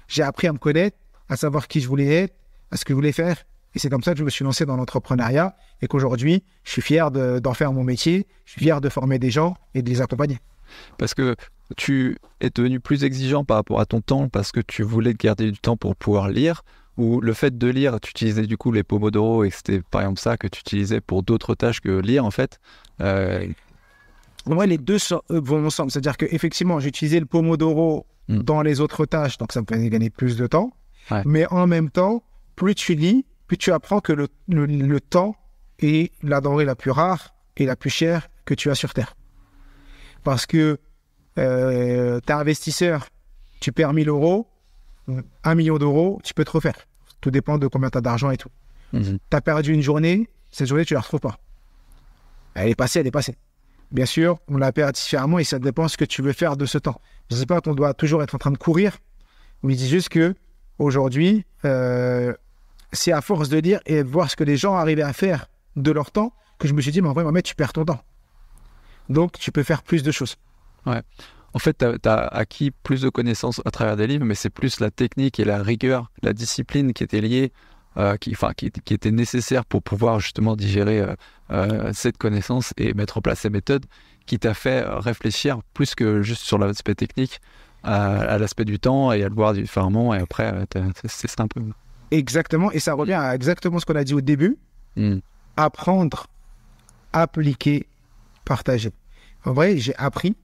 j'ai appris à me connaître, à savoir qui je voulais être, à ce que je voulais faire. Et c'est comme ça que je me suis lancé dans l'entrepreneuriat et qu'aujourd'hui, je suis fier d'en faire mon métier, je suis fier de former des gens et de les accompagner.
Parce que tu es devenu plus exigeant par rapport à ton temps parce que tu voulais garder du temps pour pouvoir lire, ou le fait de lire, tu utilisais du coup les Pomodoro et c'était par exemple ça que tu utilisais pour d'autres tâches que lire en fait.
Moi, les deux vont ensemble. C'est-à-dire qu'effectivement, j'utilisais le Pomodoro dans les autres tâches, donc ça me faisait gagner plus de temps. Ouais. Mais en même temps, plus tu lis, plus tu apprends que le temps est la denrée la plus rare et la plus chère que tu as sur Terre. Parce que t'es investisseur, tu perds 1 000 euros, 1 million d'euros, tu peux te refaire. Tout dépend de combien tu as d'argent et tout. Tu as perdu une journée, cette journée, tu ne la retrouves pas. Elle est passée. Bien sûr, on la perd différemment et ça dépend de ce que tu veux faire de ce temps. Je ne dis pas qu'on doit toujours être en train de courir, mais je dis juste qu'aujourd'hui, c'est à force de lire et de voir ce que les gens arrivaient à faire de leur temps que je me suis dit, mais en vrai, Mohamed, tu perds ton temps. Donc, tu peux faire plus de choses.
Ouais. En fait, tu as acquis plus de connaissances à travers des livres, mais c'est plus la technique et la rigueur, la discipline qui étaient liées, qui était nécessaire pour pouvoir justement digérer cette connaissance et mettre en place ces méthodes qui t'a fait réfléchir plus que juste sur l'aspect technique à l'aspect du temps et à le voir différemment et après c'est un peu...
Exactement, et ça revient à exactement ce qu'on a dit au début. Apprendre, appliquer, partager. En vrai, j'ai appris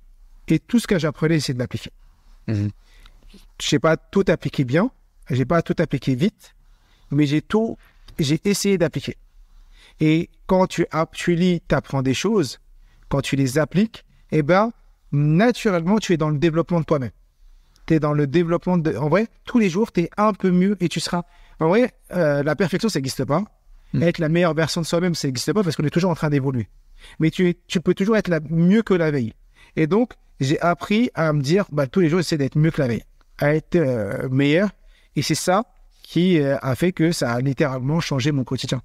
et tout ce que j'apprenais, c'est de l'appliquer. Je n'ai pas tout appliqué bien, j'ai pas tout appliqué vite, mais j'ai essayé d'appliquer. Et quand tu lis, tu apprends des choses, quand tu les appliques, eh ben, naturellement, tu es dans le développement de toi-même. Tu es dans le développement de... En vrai, tous les jours, tu es un peu mieux et tu seras... En vrai, la perfection, ça n'existe pas. Être la meilleure version de soi-même, ça n'existe pas parce qu'on est toujours en train d'évoluer. Mais tu peux toujours être mieux que la veille. Et donc, j'ai appris à me dire, tous les jours, j'essaie d'être mieux que la veille, à être meilleur. Et c'est ça qui a fait que ça a littéralement changé mon quotidien.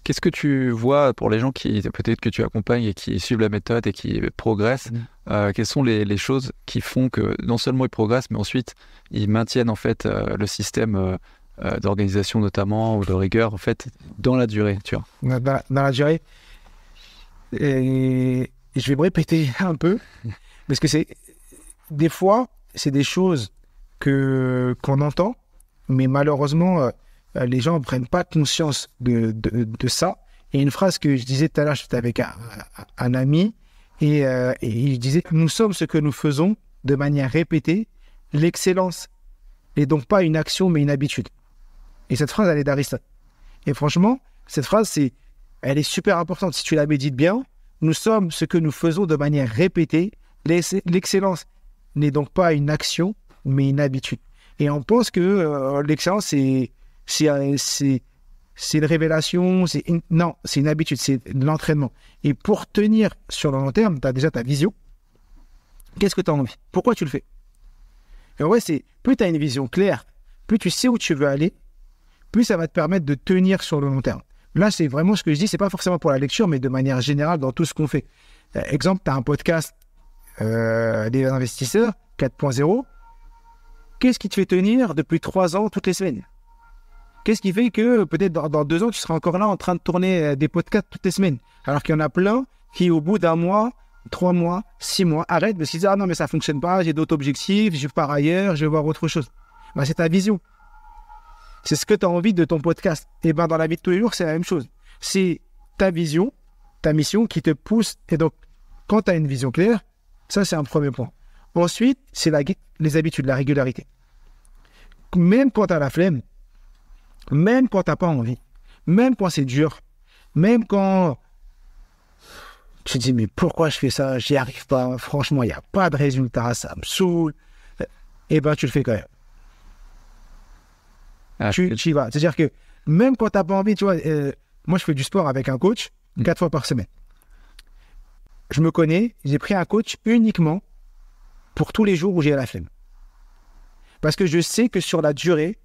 Qu'est-ce que tu vois pour les gens qui peut-être que tu accompagnes et qui suivent la méthode et qui progressent, quelles sont les choses qui font que non seulement ils progressent, mais ensuite ils maintiennent en fait le système d'organisation notamment ou de rigueur en fait dans la durée, tu vois.
Dans la durée. Et je vais me répéter un peu parce que des fois c'est des choses qu'on entend, mais malheureusement les gens ne prennent pas conscience de ça. Et une phrase que je disais tout à l'heure, j'étais avec un ami et il disait « Nous sommes ce que nous faisons de manière répétée, l'excellence n'est donc pas une action mais une habitude. » Et cette phrase, elle est d'Aristote. Et franchement, cette phrase, elle est super importante. Si tu la médites bien, nous sommes ce que nous faisons de manière répétée, l'excellence n'est donc pas une action mais une habitude. Et on pense que l'excellence, c'est une révélation, non, c'est une habitude, c'est de l'entraînement. Et pour tenir sur le long terme, tu as déjà ta vision. Qu'est-ce que tu as envie? Pourquoi tu le fais? Et en vrai, plus tu as une vision claire, plus tu sais où tu veux aller, plus ça va te permettre de tenir sur le long terme. Là, c'est vraiment ce que je dis, c'est pas forcément pour la lecture, mais de manière générale dans tout ce qu'on fait. Exemple, tu as un podcast des investisseurs 4.0. Qu'est-ce qui te fait tenir depuis 3 ans toutes les semaines? Qu'est-ce qui fait que peut-être dans 2 ans, tu seras encore là en train de tourner des podcasts toutes les semaines? Alors qu'il y en a plein qui, au bout d'1 mois, 3 mois, 6 mois, arrêtent parce qu'ils disent « Ah non, mais ça ne fonctionne pas, j'ai d'autres objectifs, je pars ailleurs, je vais voir autre chose. » C'est ta vision. C'est ce que tu as envie de ton podcast. Et dans la vie de tous les jours, c'est la même chose. C'est ta vision, ta mission qui te pousse. Et donc, quand tu as une vision claire, ça, c'est un premier point. Ensuite, c'est les habitudes, la régularité. Même quand tu as la flemme, même quand tu n'as pas envie, même quand c'est dur, même quand tu te dis mais pourquoi je fais ça, j'y arrive pas, franchement il n'y a pas de résultat, ça me saoule, et tu le fais quand même. Tu y vas. C'est-à-dire que même quand tu n'as pas envie, tu vois, moi je fais du sport avec un coach 4 fois par semaine. Je me connais, j'ai pris un coach uniquement pour tous les jours où j'ai la flemme. Parce que je sais que sur la durée,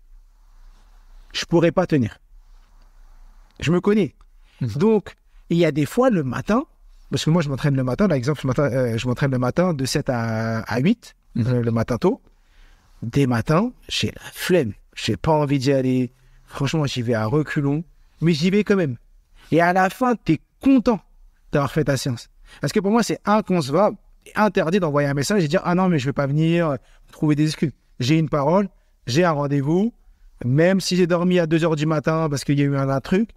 je ne pourrais pas tenir. Je me connais. Donc, il y a des fois le matin, parce que moi je m'entraîne le matin, par exemple, je m'entraîne le matin de 7 à 8, le matin tôt. Des matins, j'ai la flemme. Je n'ai pas envie d'y aller. Franchement, j'y vais à reculons, mais j'y vais quand même. Et à la fin, tu es content d'avoir fait ta séance. Parce que pour moi, c'est inconcevable, interdit d'envoyer un message et de dire « Ah non, mais je ne vais pas venir trouver des excuses. » J'ai une parole, j'ai un rendez-vous. Même si j'ai dormi à 2h du matin parce qu'il y a eu un truc,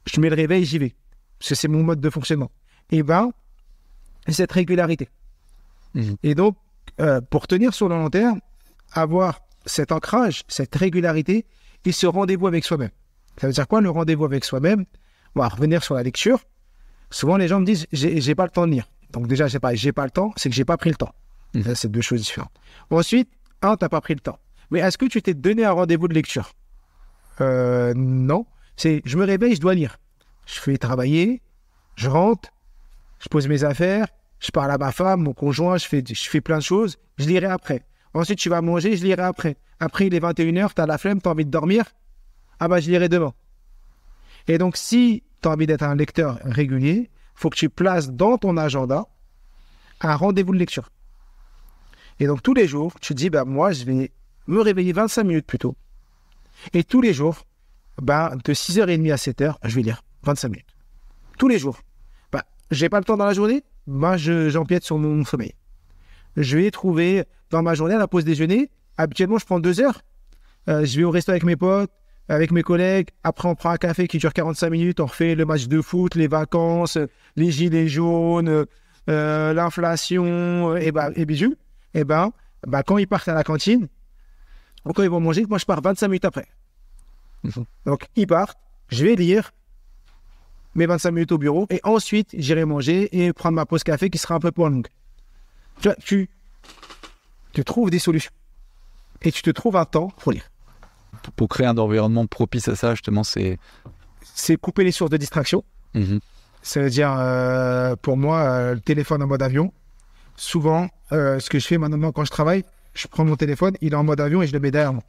je mets le réveil et j'y vais. Parce que c'est mon mode de fonctionnement. Et cette régularité. Et donc, pour tenir sur le long terme, avoir cet ancrage, cette régularité et ce rendez-vous avec soi-même. Ça veut dire quoi le rendez-vous avec soi-même? On va revenir sur la lecture. Souvent, les gens me disent, j'ai pas le temps de lire. Donc déjà, j'ai pas le temps, c'est que j'ai pas pris le temps. Ça, c'est 2 choses différentes. Ensuite, t'as pas pris le temps. Mais est-ce que tu t'es donné un rendez-vous de lecture? Non. Je me réveille, je dois lire. Je fais travailler, je rentre, je pose mes affaires, je parle à ma femme, mon conjoint, je fais plein de choses, je lirai après. Ensuite, tu vas manger, je lirai après. Après, il est 21h, tu as la flemme, tu as envie de dormir. Je lirai demain. Et donc, si tu as envie d'être un lecteur régulier, il faut que tu places dans ton agenda un rendez-vous de lecture. Et donc, tous les jours, tu te dis, moi, je vais me réveiller 25 minutes plus tôt. Et tous les jours, de 6h30 à 7h, je vais lire 25 minutes. Tous les jours. J'ai pas le temps dans la journée, moi, j'empiète sur mon sommeil. Je vais trouver dans ma journée, à la pause déjeuner, habituellement, je prends 2 heures. Je vais au resto avec mes potes, avec mes collègues. Après, on prend un café qui dure 45 minutes. On refait le match de foot, les vacances, les gilets jaunes, l'inflation et bijoux. Quand ils partent à la cantine, ou quand ils vont manger, moi, je pars 25 minutes après. Donc, ils partent, je vais lire mes 25 minutes au bureau et ensuite, j'irai manger et prendre ma pause café qui sera un peu plus longue. Tu trouves des solutions et tu te trouves un temps pour lire.
Pour créer un environnement propice à ça, justement, c'est
couper les sources de distraction. Ça veut dire, pour moi, le téléphone en mode avion. Souvent, ce que je fais maintenant quand je travaille, je prends mon téléphone, il est en mode avion et je le mets derrière moi.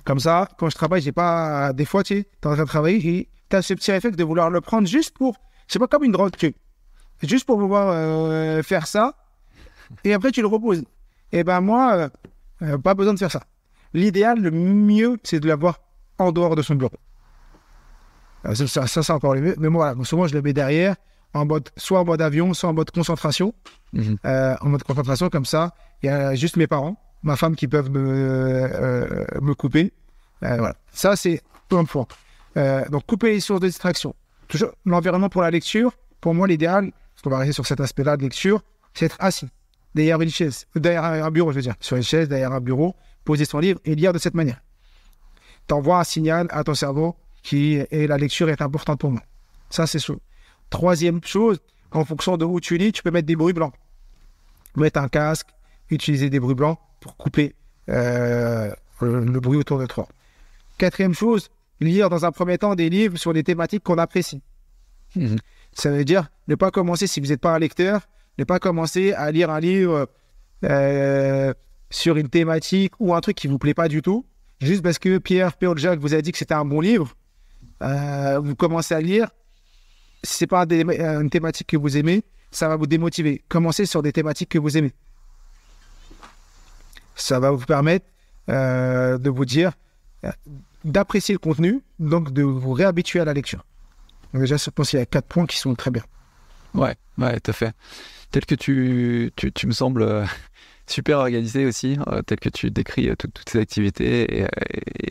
Comme ça, quand je travaille, j'ai pas... Des fois, tu es en train de travailler et tu as ce petit réflexe de vouloir le prendre juste pour... C'est pas comme une drogue, juste pour pouvoir faire ça. Et après, tu le reposes. Et moi, pas besoin de faire ça. L'idéal, le mieux, c'est de l'avoir en dehors de son bureau. Ça c'est encore le mieux. Mais moi, souvent, je le mets derrière, soit en mode avion, soit en mode concentration. En mode concentration, comme ça, il y a juste mes parents, ma femme qui peuvent me couper. Voilà. Ça, c'est un point. Donc, couper les sources de distraction. Toujours l'environnement pour la lecture. Pour moi, l'idéal, parce qu'on va rester sur cet aspect-là de lecture, c'est être assis derrière une chaise, derrière un bureau, je veux dire, sur une chaise, derrière un bureau, poser son livre et lire de cette manière. T'envoies un signal à ton cerveau et la lecture est importante pour moi. Ça, c'est sûr. Troisième chose, en fonction de où tu lis, tu peux mettre des bruits blancs. Mettre un casque, utiliser des bruits blancs pour couper le bruit autour de toi. Quatrième chose, lire dans un premier temps des livres sur des thématiques qu'on apprécie. Ça veut dire ne pas commencer, si vous n'êtes pas un lecteur, ne pas commencer à lire un livre sur une thématique ou un truc qui ne vous plaît pas du tout, juste parce que Pierre Péoljac vous a dit que c'était un bon livre. Vous commencez à lire, si ce n'est pas une thématique que vous aimez, ça va vous démotiver. Commencez sur des thématiques que vous aimez. Ça va vous permettre de vous dire, d'apprécier le contenu, donc de vous réhabituer à la lecture. Donc déjà, je pense qu'il y a 4 points qui sont très bien.
Ouais, tout à fait. Tel que tu me sembles super organisé aussi, tel que tu décris toutes ces activités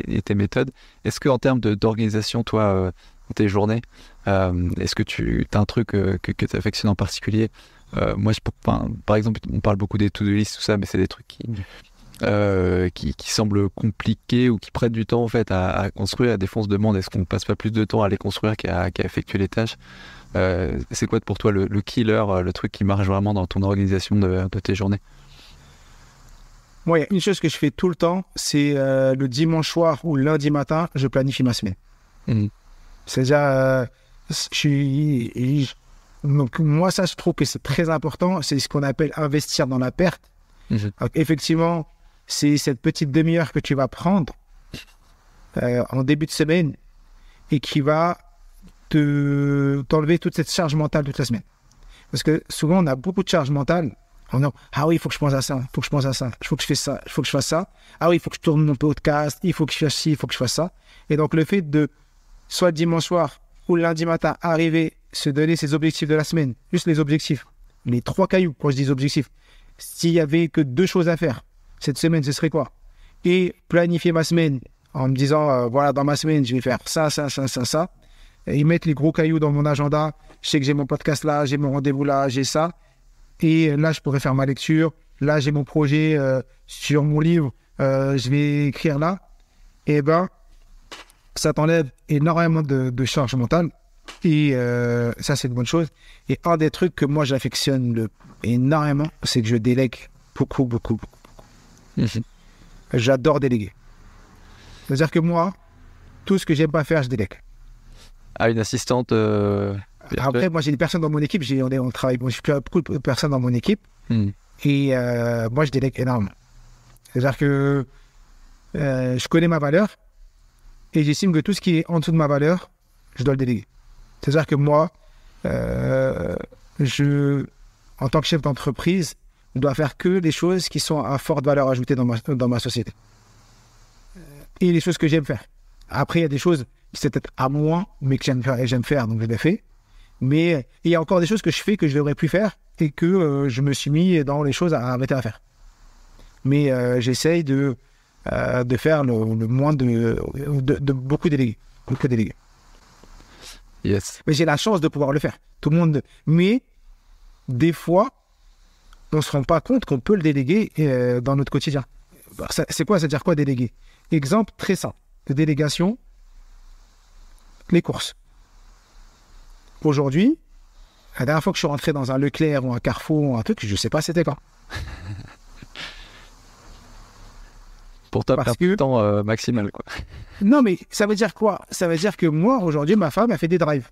et tes méthodes. Est-ce qu'en termes d'organisation, toi, tes journées, est-ce que tu as un truc que tu affectionnes en particulier? Moi, par exemple, on parle beaucoup des to-do list, tout ça, mais c'est des trucs qui semblent compliqués ou qui prennent du temps en fait à construire. À des fois, on se demande est-ce qu'on ne passe pas plus de temps à les construire qu'à effectuer les tâches. C'est quoi pour toi le killer, le truc qui marche vraiment dans ton organisation de tes journées?
Moi, il y a une chose que je fais tout le temps, c'est le dimanche soir ou le lundi matin, je planifie ma semaine. C'est-à-dire, donc moi, ça, je trouve que c'est très important. C'est ce qu'on appelle investir dans la perte. Donc, effectivement, c'est cette petite demi-heure que tu vas prendre en début de semaine et qui va t'enlever toute cette charge mentale toute la semaine. Parce que souvent, on a beaucoup de charge mentale. On dit, ah oui, il faut que je pense à ça, il faut que je pense à ça, il faut que je fasse ça, il faut que je fasse ça. Ah oui, il faut que je tourne mon podcast, il faut que je fasse ci, il faut que je fasse ça. Et donc, le fait de, soit le dimanche soir ou le lundi matin, arriver, se donner ses objectifs de la semaine, juste les objectifs, les 3 cailloux, quand je dis objectifs, s'il y avait que 2 choses à faire cette semaine, ce serait quoi? Et planifier ma semaine en me disant, voilà, dans ma semaine, je vais faire ça, ça, ça, ça, ça. Et mettre les gros cailloux dans mon agenda. Je sais que j'ai mon podcast là, j'ai mon rendez-vous là, j'ai ça. Et là, je pourrais faire ma lecture. Là, j'ai mon projet sur mon livre. Je vais écrire là. Et ça t'enlève énormément de charge mentale. Et ça, c'est une bonne chose. Et un des trucs que moi, j'affectionne énormément, c'est que je délègue beaucoup. J'adore déléguer. C'est-à-dire que moi, tout ce que j'aime pas faire, je délègue.
À une assistante
Après, moi, j'ai des personnes dans mon équipe. On travaille, j'ai beaucoup de personnes dans mon équipe. Et moi, je délègue énormément. C'est-à-dire que je connais ma valeur et j'estime que tout ce qui est en dessous de ma valeur, je dois le déléguer. C'est-à-dire que moi, en tant que chef d'entreprise, je dois faire que les choses qui sont à forte valeur ajoutée dans ma société. Et les choses que j'aime faire. Après, il y a des choses qui c'est peut-être à moi, mais que j'aime faire, donc je les fais. Mais il y a encore des choses que je fais que je ne devrais plus faire et que je me suis mis dans les choses à arrêter à faire. Mais j'essaye de faire le moins de beaucoup déléguer. Beaucoup déléguer.
Yes.
Mais j'ai la chance de pouvoir le faire. Tout le monde. Mais des fois, on ne se rend pas compte qu'on peut le déléguer dans notre quotidien. C'est quoi? C'est-à-dire quoi déléguer? Exemple très simple de délégation, les courses. Aujourd'hui, la dernière fois que je suis rentré dans un Leclerc ou un Carrefour ou un truc, je ne sais pas c'était quand.
Pour toi, perdre du temps maximal, quoi.
Non, mais ça veut dire quoi? Ça veut dire que moi, aujourd'hui, ma femme, elle fait des drives.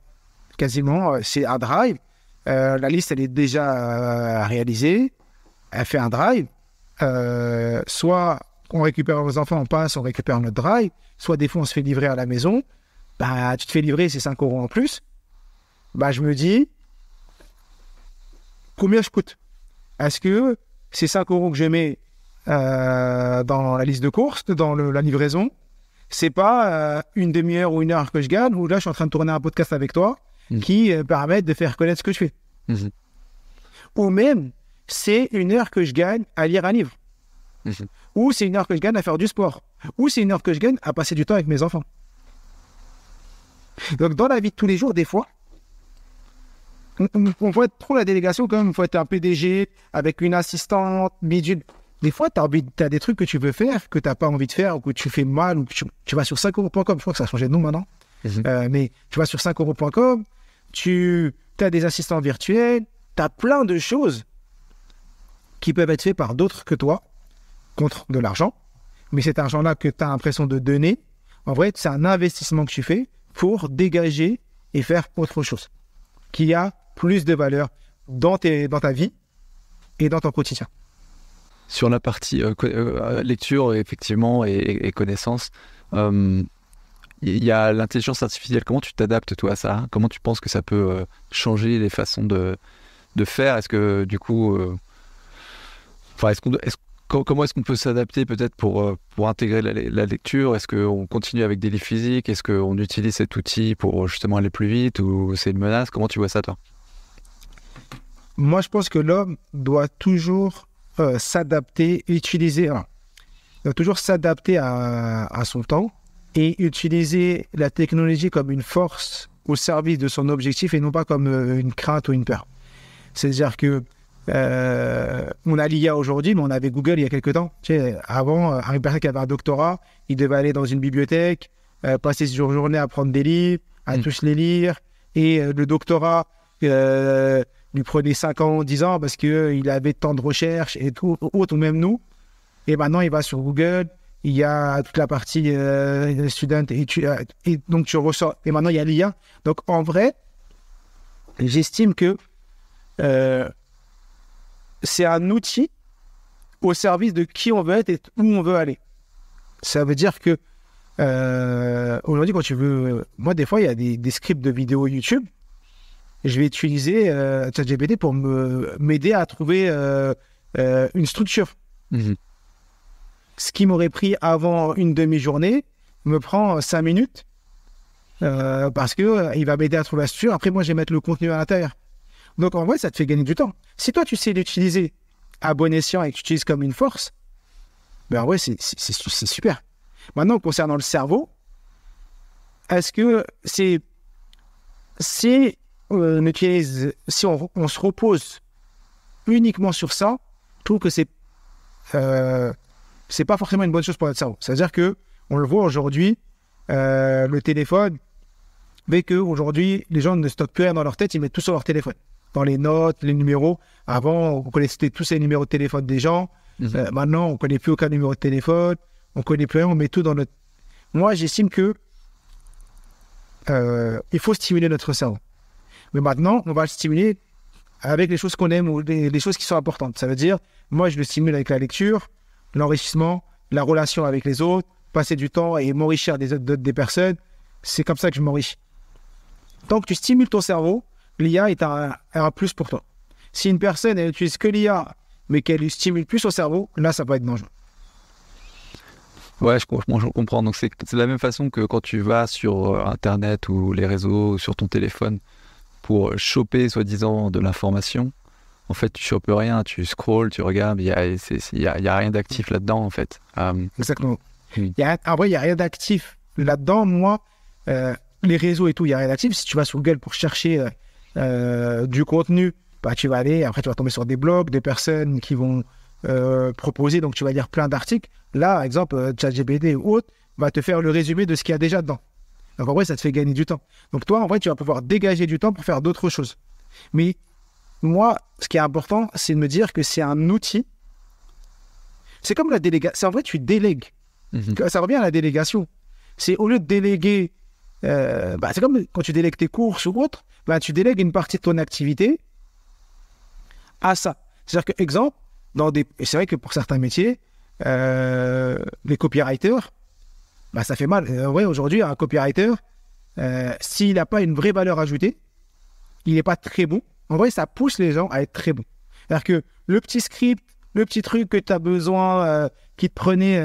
Quasiment, c'est un drive. La liste, elle est déjà réalisée. Elle fait un drive. Soit on récupère nos enfants, on passe, on récupère notre drive. Soit des fois, on se fait livrer à la maison. Bah, tu te fais livrer, c'est 5 € en plus. Bah, je me dis, combien je coûte? Est-ce que c'est 5 € que je mets dans la liste de courses, dans la livraison, c'est pas une demi-heure ou une heure que je gagne, ou là je suis en train de tourner un podcast avec toi qui permettent de faire connaître ce que je fais. Ou même c'est une heure que je gagne à lire un livre, ou c'est une heure que je gagne à faire du sport, ou c'est une heure que je gagne à passer du temps avec mes enfants. Donc dans la vie de tous les jours, des fois on voit trop la délégation comme il faut être un PDG avec une assistante, des fois, tu as des trucs que tu veux faire, que tu n'as pas envie de faire, ou que tu fais mal, ou que tu vas sur 5euros.com, je crois que ça a changé de nom maintenant, mais tu vas sur 5euros.com, tu as des assistants virtuels, tu as plein de choses qui peuvent être faites par d'autres que toi, contre de l'argent, mais cet argent-là que tu as l'impression de donner, en vrai, c'est un investissement que tu fais pour dégager et faire autre chose, qui a plus de valeur dans ta vie et dans ton quotidien.
Sur la partie lecture, effectivement, et connaissance, il y a l'intelligence artificielle. Comment tu t'adaptes, toi, à ça? Comment tu penses que ça peut changer les façons de faire? Est-ce que, du coup... comment est-ce qu'on peut s'adapter, peut-être, pour intégrer la lecture? Est-ce qu'on continue avec des livres physiques? Est-ce qu'on utilise cet outil pour, justement, aller plus vite? Ou c'est une menace? Comment tu vois ça, toi?
Moi, je pense que l'homme doit toujours... s'adapter, doit toujours s'adapter à son temps et utiliser la technologie comme une force au service de son objectif et non pas comme une crainte ou une peur. C'est-à-dire que on a l'IA aujourd'hui, mais on avait Google il y a quelques temps. Tu sais, avant, une personne qui avait un doctorat, il devait aller dans une bibliothèque, passer ses journées à prendre des livres, à tous les lire, et le doctorat lui prenait 5 ans, 10 ans parce qu'il avait tant de recherches et tout, ou même nous. Et maintenant, il va sur Google, il y a toute la partie student, et donc tu ressors. Et maintenant, il y a l'IA. Donc, en vrai, j'estime que c'est un outil au service de qui on veut être et où on veut aller. Ça veut dire que aujourd'hui, quand tu veux... Moi, des fois, il y a des scripts de vidéos YouTube. Je vais utiliser ChatGPT pour m'aider à trouver une structure. Ce qui m'aurait pris avant une demi-journée me prend 5 minutes parce qu'il va m'aider à trouver la structure. Après, moi, je vais mettre le contenu à l'intérieur. Donc, en vrai, ça te fait gagner du temps. Si toi, tu sais l'utiliser à bon escient et que tu utilises comme une force, ben en vrai, c'est super. Maintenant, concernant le cerveau, est-ce que si on se repose uniquement sur ça, je trouve que c'est pas forcément une bonne chose pour notre cerveau. C'est-à-dire que on le voit aujourd'hui, le téléphone, mais qu'aujourd'hui, les gens ne stockent plus rien dans leur tête, ils mettent tout sur leur téléphone. Dans les notes, les numéros. Avant, on connaissait tous les numéros de téléphone des gens. Maintenant, on ne connaît plus aucun numéro de téléphone. On ne connaît plus rien, on met tout dans notre... Moi, j'estime que il faut stimuler notre cerveau. Mais maintenant, on va le stimuler avec les choses qu'on aime ou les choses qui sont importantes. Ça veut dire, moi, je le stimule avec la lecture, l'enrichissement, la relation avec les autres, passer du temps et m'enrichir des personnes. C'est comme ça que je m'enrichis. Tant que tu stimules ton cerveau, l'IA est un plus pour toi. Si une personne, elle utilise que l'IA, mais qu'elle ne stimule plus son cerveau, là, ça peut être dangereux.
Ouais, je comprends. Donc, c'est de la même façon que quand tu vas sur Internet ou les réseaux ou sur ton téléphone, pour choper soi-disant de l'information. En fait, tu chopes rien, tu scrolls, tu regardes, il y a rien d'actif là-dedans, en fait.
Exactement. En vrai, il n'y a rien d'actif là-dedans. Moi, les réseaux et tout, il n'y a rien d'actif. Si tu vas sur Google pour chercher du contenu, bah, tu vas aller, après tu vas tomber sur des blogs, des personnes qui vont proposer, donc tu vas lire plein d'articles. Là, par exemple, ChatGPT ou autre va te faire le résumé de ce qu'il y a déjà dedans. Donc en vrai, ça te fait gagner du temps. Donc toi, en vrai, tu vas pouvoir dégager du temps pour faire d'autres choses. Mais moi, ce qui est important, c'est de me dire que c'est un outil. C'est comme la délégation. C'est en vrai, tu délègues. Ça revient à la délégation. C'est au lieu de déléguer, c'est comme quand tu délègues tes courses ou autre, tu délègues une partie de ton activité à ça. C'est-à-dire que, exemple, et c'est vrai que pour certains métiers, les copywriters, ça fait mal. Ouais, aujourd'hui, un copywriter, s'il n'a pas une vraie valeur ajoutée, il n'est pas très bon. En vrai, ça pousse les gens à être très bons. C'est-à-dire que le petit script, le petit truc que tu as besoin, qui te prenait,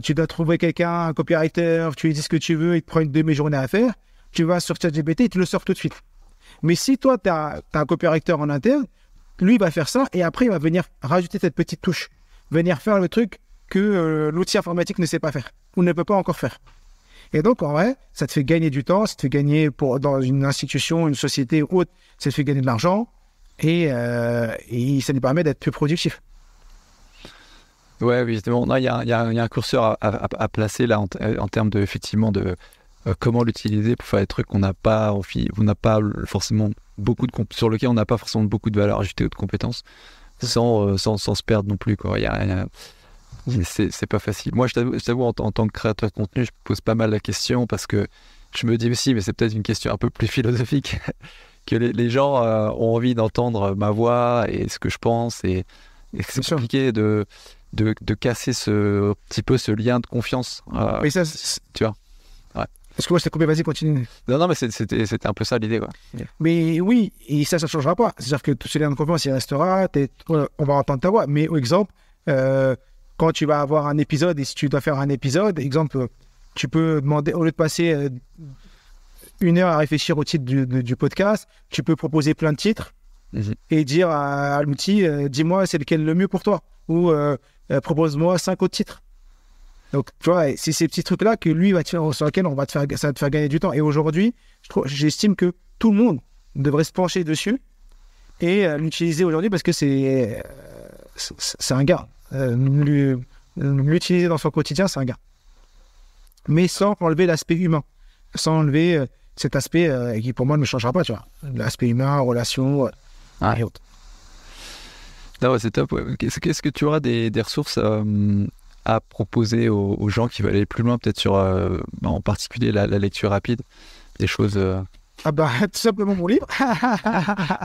tu dois trouver quelqu'un, un copywriter, tu lui dis ce que tu veux, il te prend une demi-journée à faire, tu vas sur ChatGPT, il te le sort tout de suite. Mais si toi, tu as un copywriter en interne, lui, il va faire ça et après, il va venir rajouter cette petite touche, venir faire le truc que l'outil informatique ne sait pas faire ou ne peut pas encore faire. Et donc, en vrai, ça te fait gagner du temps, ça te fait gagner dans une institution, une société ou autre, ça te fait gagner de l'argent et ça nous permet d'être plus productif.
Ouais, oui, justement. Il y a un curseur à placer là en termes de, effectivement, de comment l'utiliser pour faire des trucs qu'on n'a pas, forcément sur lesquels on n'a pas forcément beaucoup de valeur ajoutée ou de compétences, sans se perdre non plus, quoi. C'est pas facile. Moi, je t'avoue, en tant que créateur de contenu, je me pose pas mal la question parce que je me dis aussi, mais c'est peut-être une question un peu plus philosophique, que les gens ont envie d'entendre ma voix et ce que je pense, et c'est compliqué de casser ce petit peu ce lien de confiance.
Mais ça,
tu vois. Ouais.
Parce que moi, je t'ai coupé, vas-y, continue.
Non, mais c'était un peu ça l'idée, quoi.
Mais oui, et ça ne changera pas. C'est-à-dire que tout ce lien de confiance, il restera, on va entendre ta voix. Mais au exemple, quand tu vas avoir un épisode et si tu dois faire un épisode, exemple, tu peux demander, au lieu de passer 1 heure à réfléchir au titre du podcast, tu peux proposer plein de titres et dire à l'outil, dis-moi c'est lequel le mieux pour toi ou propose-moi 5 autres titres. Donc, tu vois, c'est ces petits trucs-là que lui va te faire, sur lesquels ça va te faire gagner du temps. Et aujourd'hui, j'estime que tout le monde devrait se pencher dessus et l'utiliser aujourd'hui parce que c'est un gain. L'utiliser dans son quotidien, c'est un gain. Mais sans enlever l'aspect humain, sans enlever cet aspect qui pour moi ne changera pas, tu vois. L'aspect humain, relation et autres.
Non, c'est top. Ouais. Est-ce que tu auras des ressources à proposer aux gens qui veulent aller plus loin, peut-être sur, en particulier la lecture rapide, des choses...
tout simplement mon livre.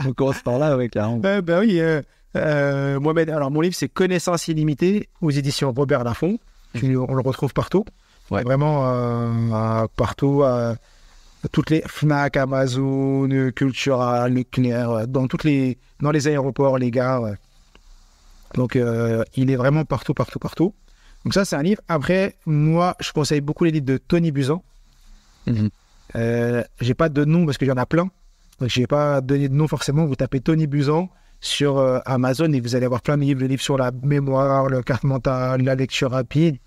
On commence par là, ouais, carrément.
Oui, Mohamed, alors mon livre c'est Connaissance illimitée aux éditions Robert Laffont. On le retrouve partout. Ouais. Vraiment partout. Toutes les Fnac, Amazon, Cultura, Leclerc, dans les aéroports, les gares. Donc il est vraiment partout. Donc ça c'est un livre. Après, moi je conseille beaucoup les livres de Tony Buzan. J'ai pas de nom parce qu'il y en a plein. Donc je vais pas donner de nom forcément. Vous tapez Tony Buzan sur Amazon et vous allez avoir plein de livres sur la mémoire, le carte mentale, la lecture rapide.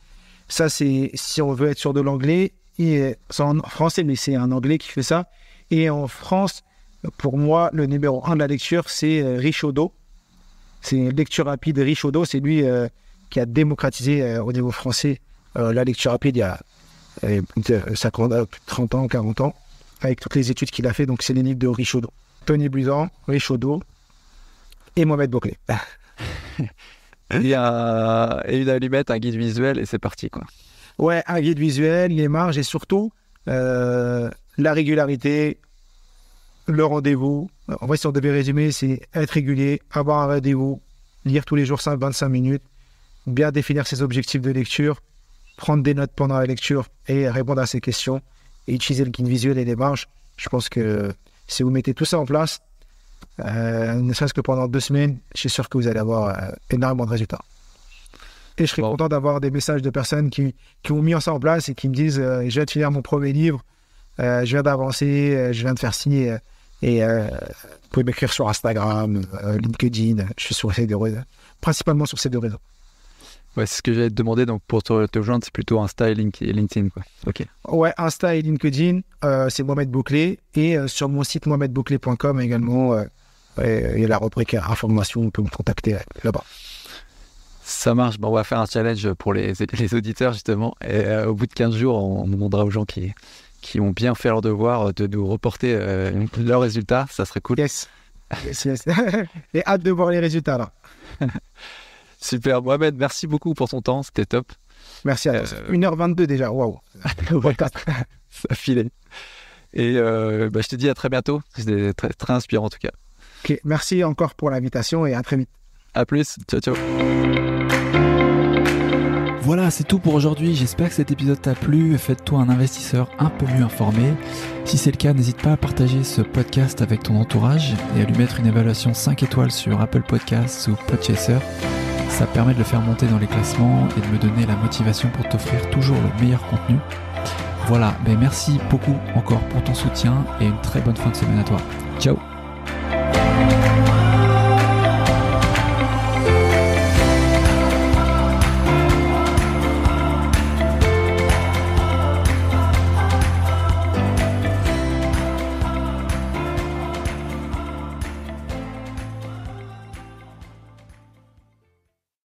Ça, c'est si on veut être sur de l'anglais. Et c'est en français, mais c'est un anglais qui fait ça. Et en France, pour moi, le numéro 1 de la lecture, c'est Richaudot. C'est lecture rapide Richaudot. C'est lui qui a démocratisé au niveau français la lecture rapide il y a plus de 30 ans, 40 ans, avec toutes les études qu'il a fait. Donc, c'est les livres de Richaudot. Tony Buzan, Richaudot et Mohamed Bouclé.
Et une allumette, un guide visuel, et c'est parti, quoi.
Ouais, un guide visuel, les marges et surtout la régularité, le rendez-vous. En vrai, si on devait résumer, c'est être régulier, avoir un rendez-vous, lire tous les jours 25 minutes, bien définir ses objectifs de lecture, prendre des notes pendant la lecture et répondre à ces questions et utiliser le guide visuel et les marges. Je pense que si vous mettez tout ça en place, ne serait-ce que pendant 2 semaines, je suis sûr que vous allez avoir énormément de résultats. Et je serais content d'avoir des messages de personnes qui ont mis ça en place et qui me disent je viens de finir mon premier livre, je viens d'avancer, je viens de faire ci. Et vous pouvez m'écrire sur Instagram, LinkedIn. Je suis sur ces deux réseaux, principalement sur ces deux réseaux.
Ouais, c'est ce que j'allais te demander. Donc, pour te joindre, c'est plutôt Insta et LinkedIn, quoi. Ok.
Ouais, Insta et LinkedIn, c'est Mohamed Bouclé. Et sur mon site mohamedbouclé.com également, il y a la rubrique information, on peut me contacter là-bas.
Ça marche. Bon, on va faire un challenge pour les auditeurs, justement. Et au bout de 15 jours, on demandera aux gens qui ont bien fait leur devoir de nous reporter leurs résultats. Ça serait cool.
Yes. Et hâte de voir les résultats, là.
Super. Mohamed, merci beaucoup pour ton temps. C'était top.
Merci à toi. 1h22 déjà. Waouh.
Ouais, ça filait. Et je te dis à très bientôt. C'était très, très inspirant, en tout cas.
Ok. Merci encore pour l'invitation et à très vite.
À plus. Ciao, ciao.
Voilà, c'est tout pour aujourd'hui. J'espère que cet épisode t'a plu. Faites-toi un investisseur un peu mieux informé. Si c'est le cas, n'hésite pas à partager ce podcast avec ton entourage et à lui mettre une évaluation 5 étoiles sur Apple Podcasts ou Podchaser. Ça permet de le faire monter dans les classements et de me donner la motivation pour t'offrir toujours le meilleur contenu. Voilà, merci beaucoup encore pour ton soutien et une très bonne fin de semaine à toi. Ciao!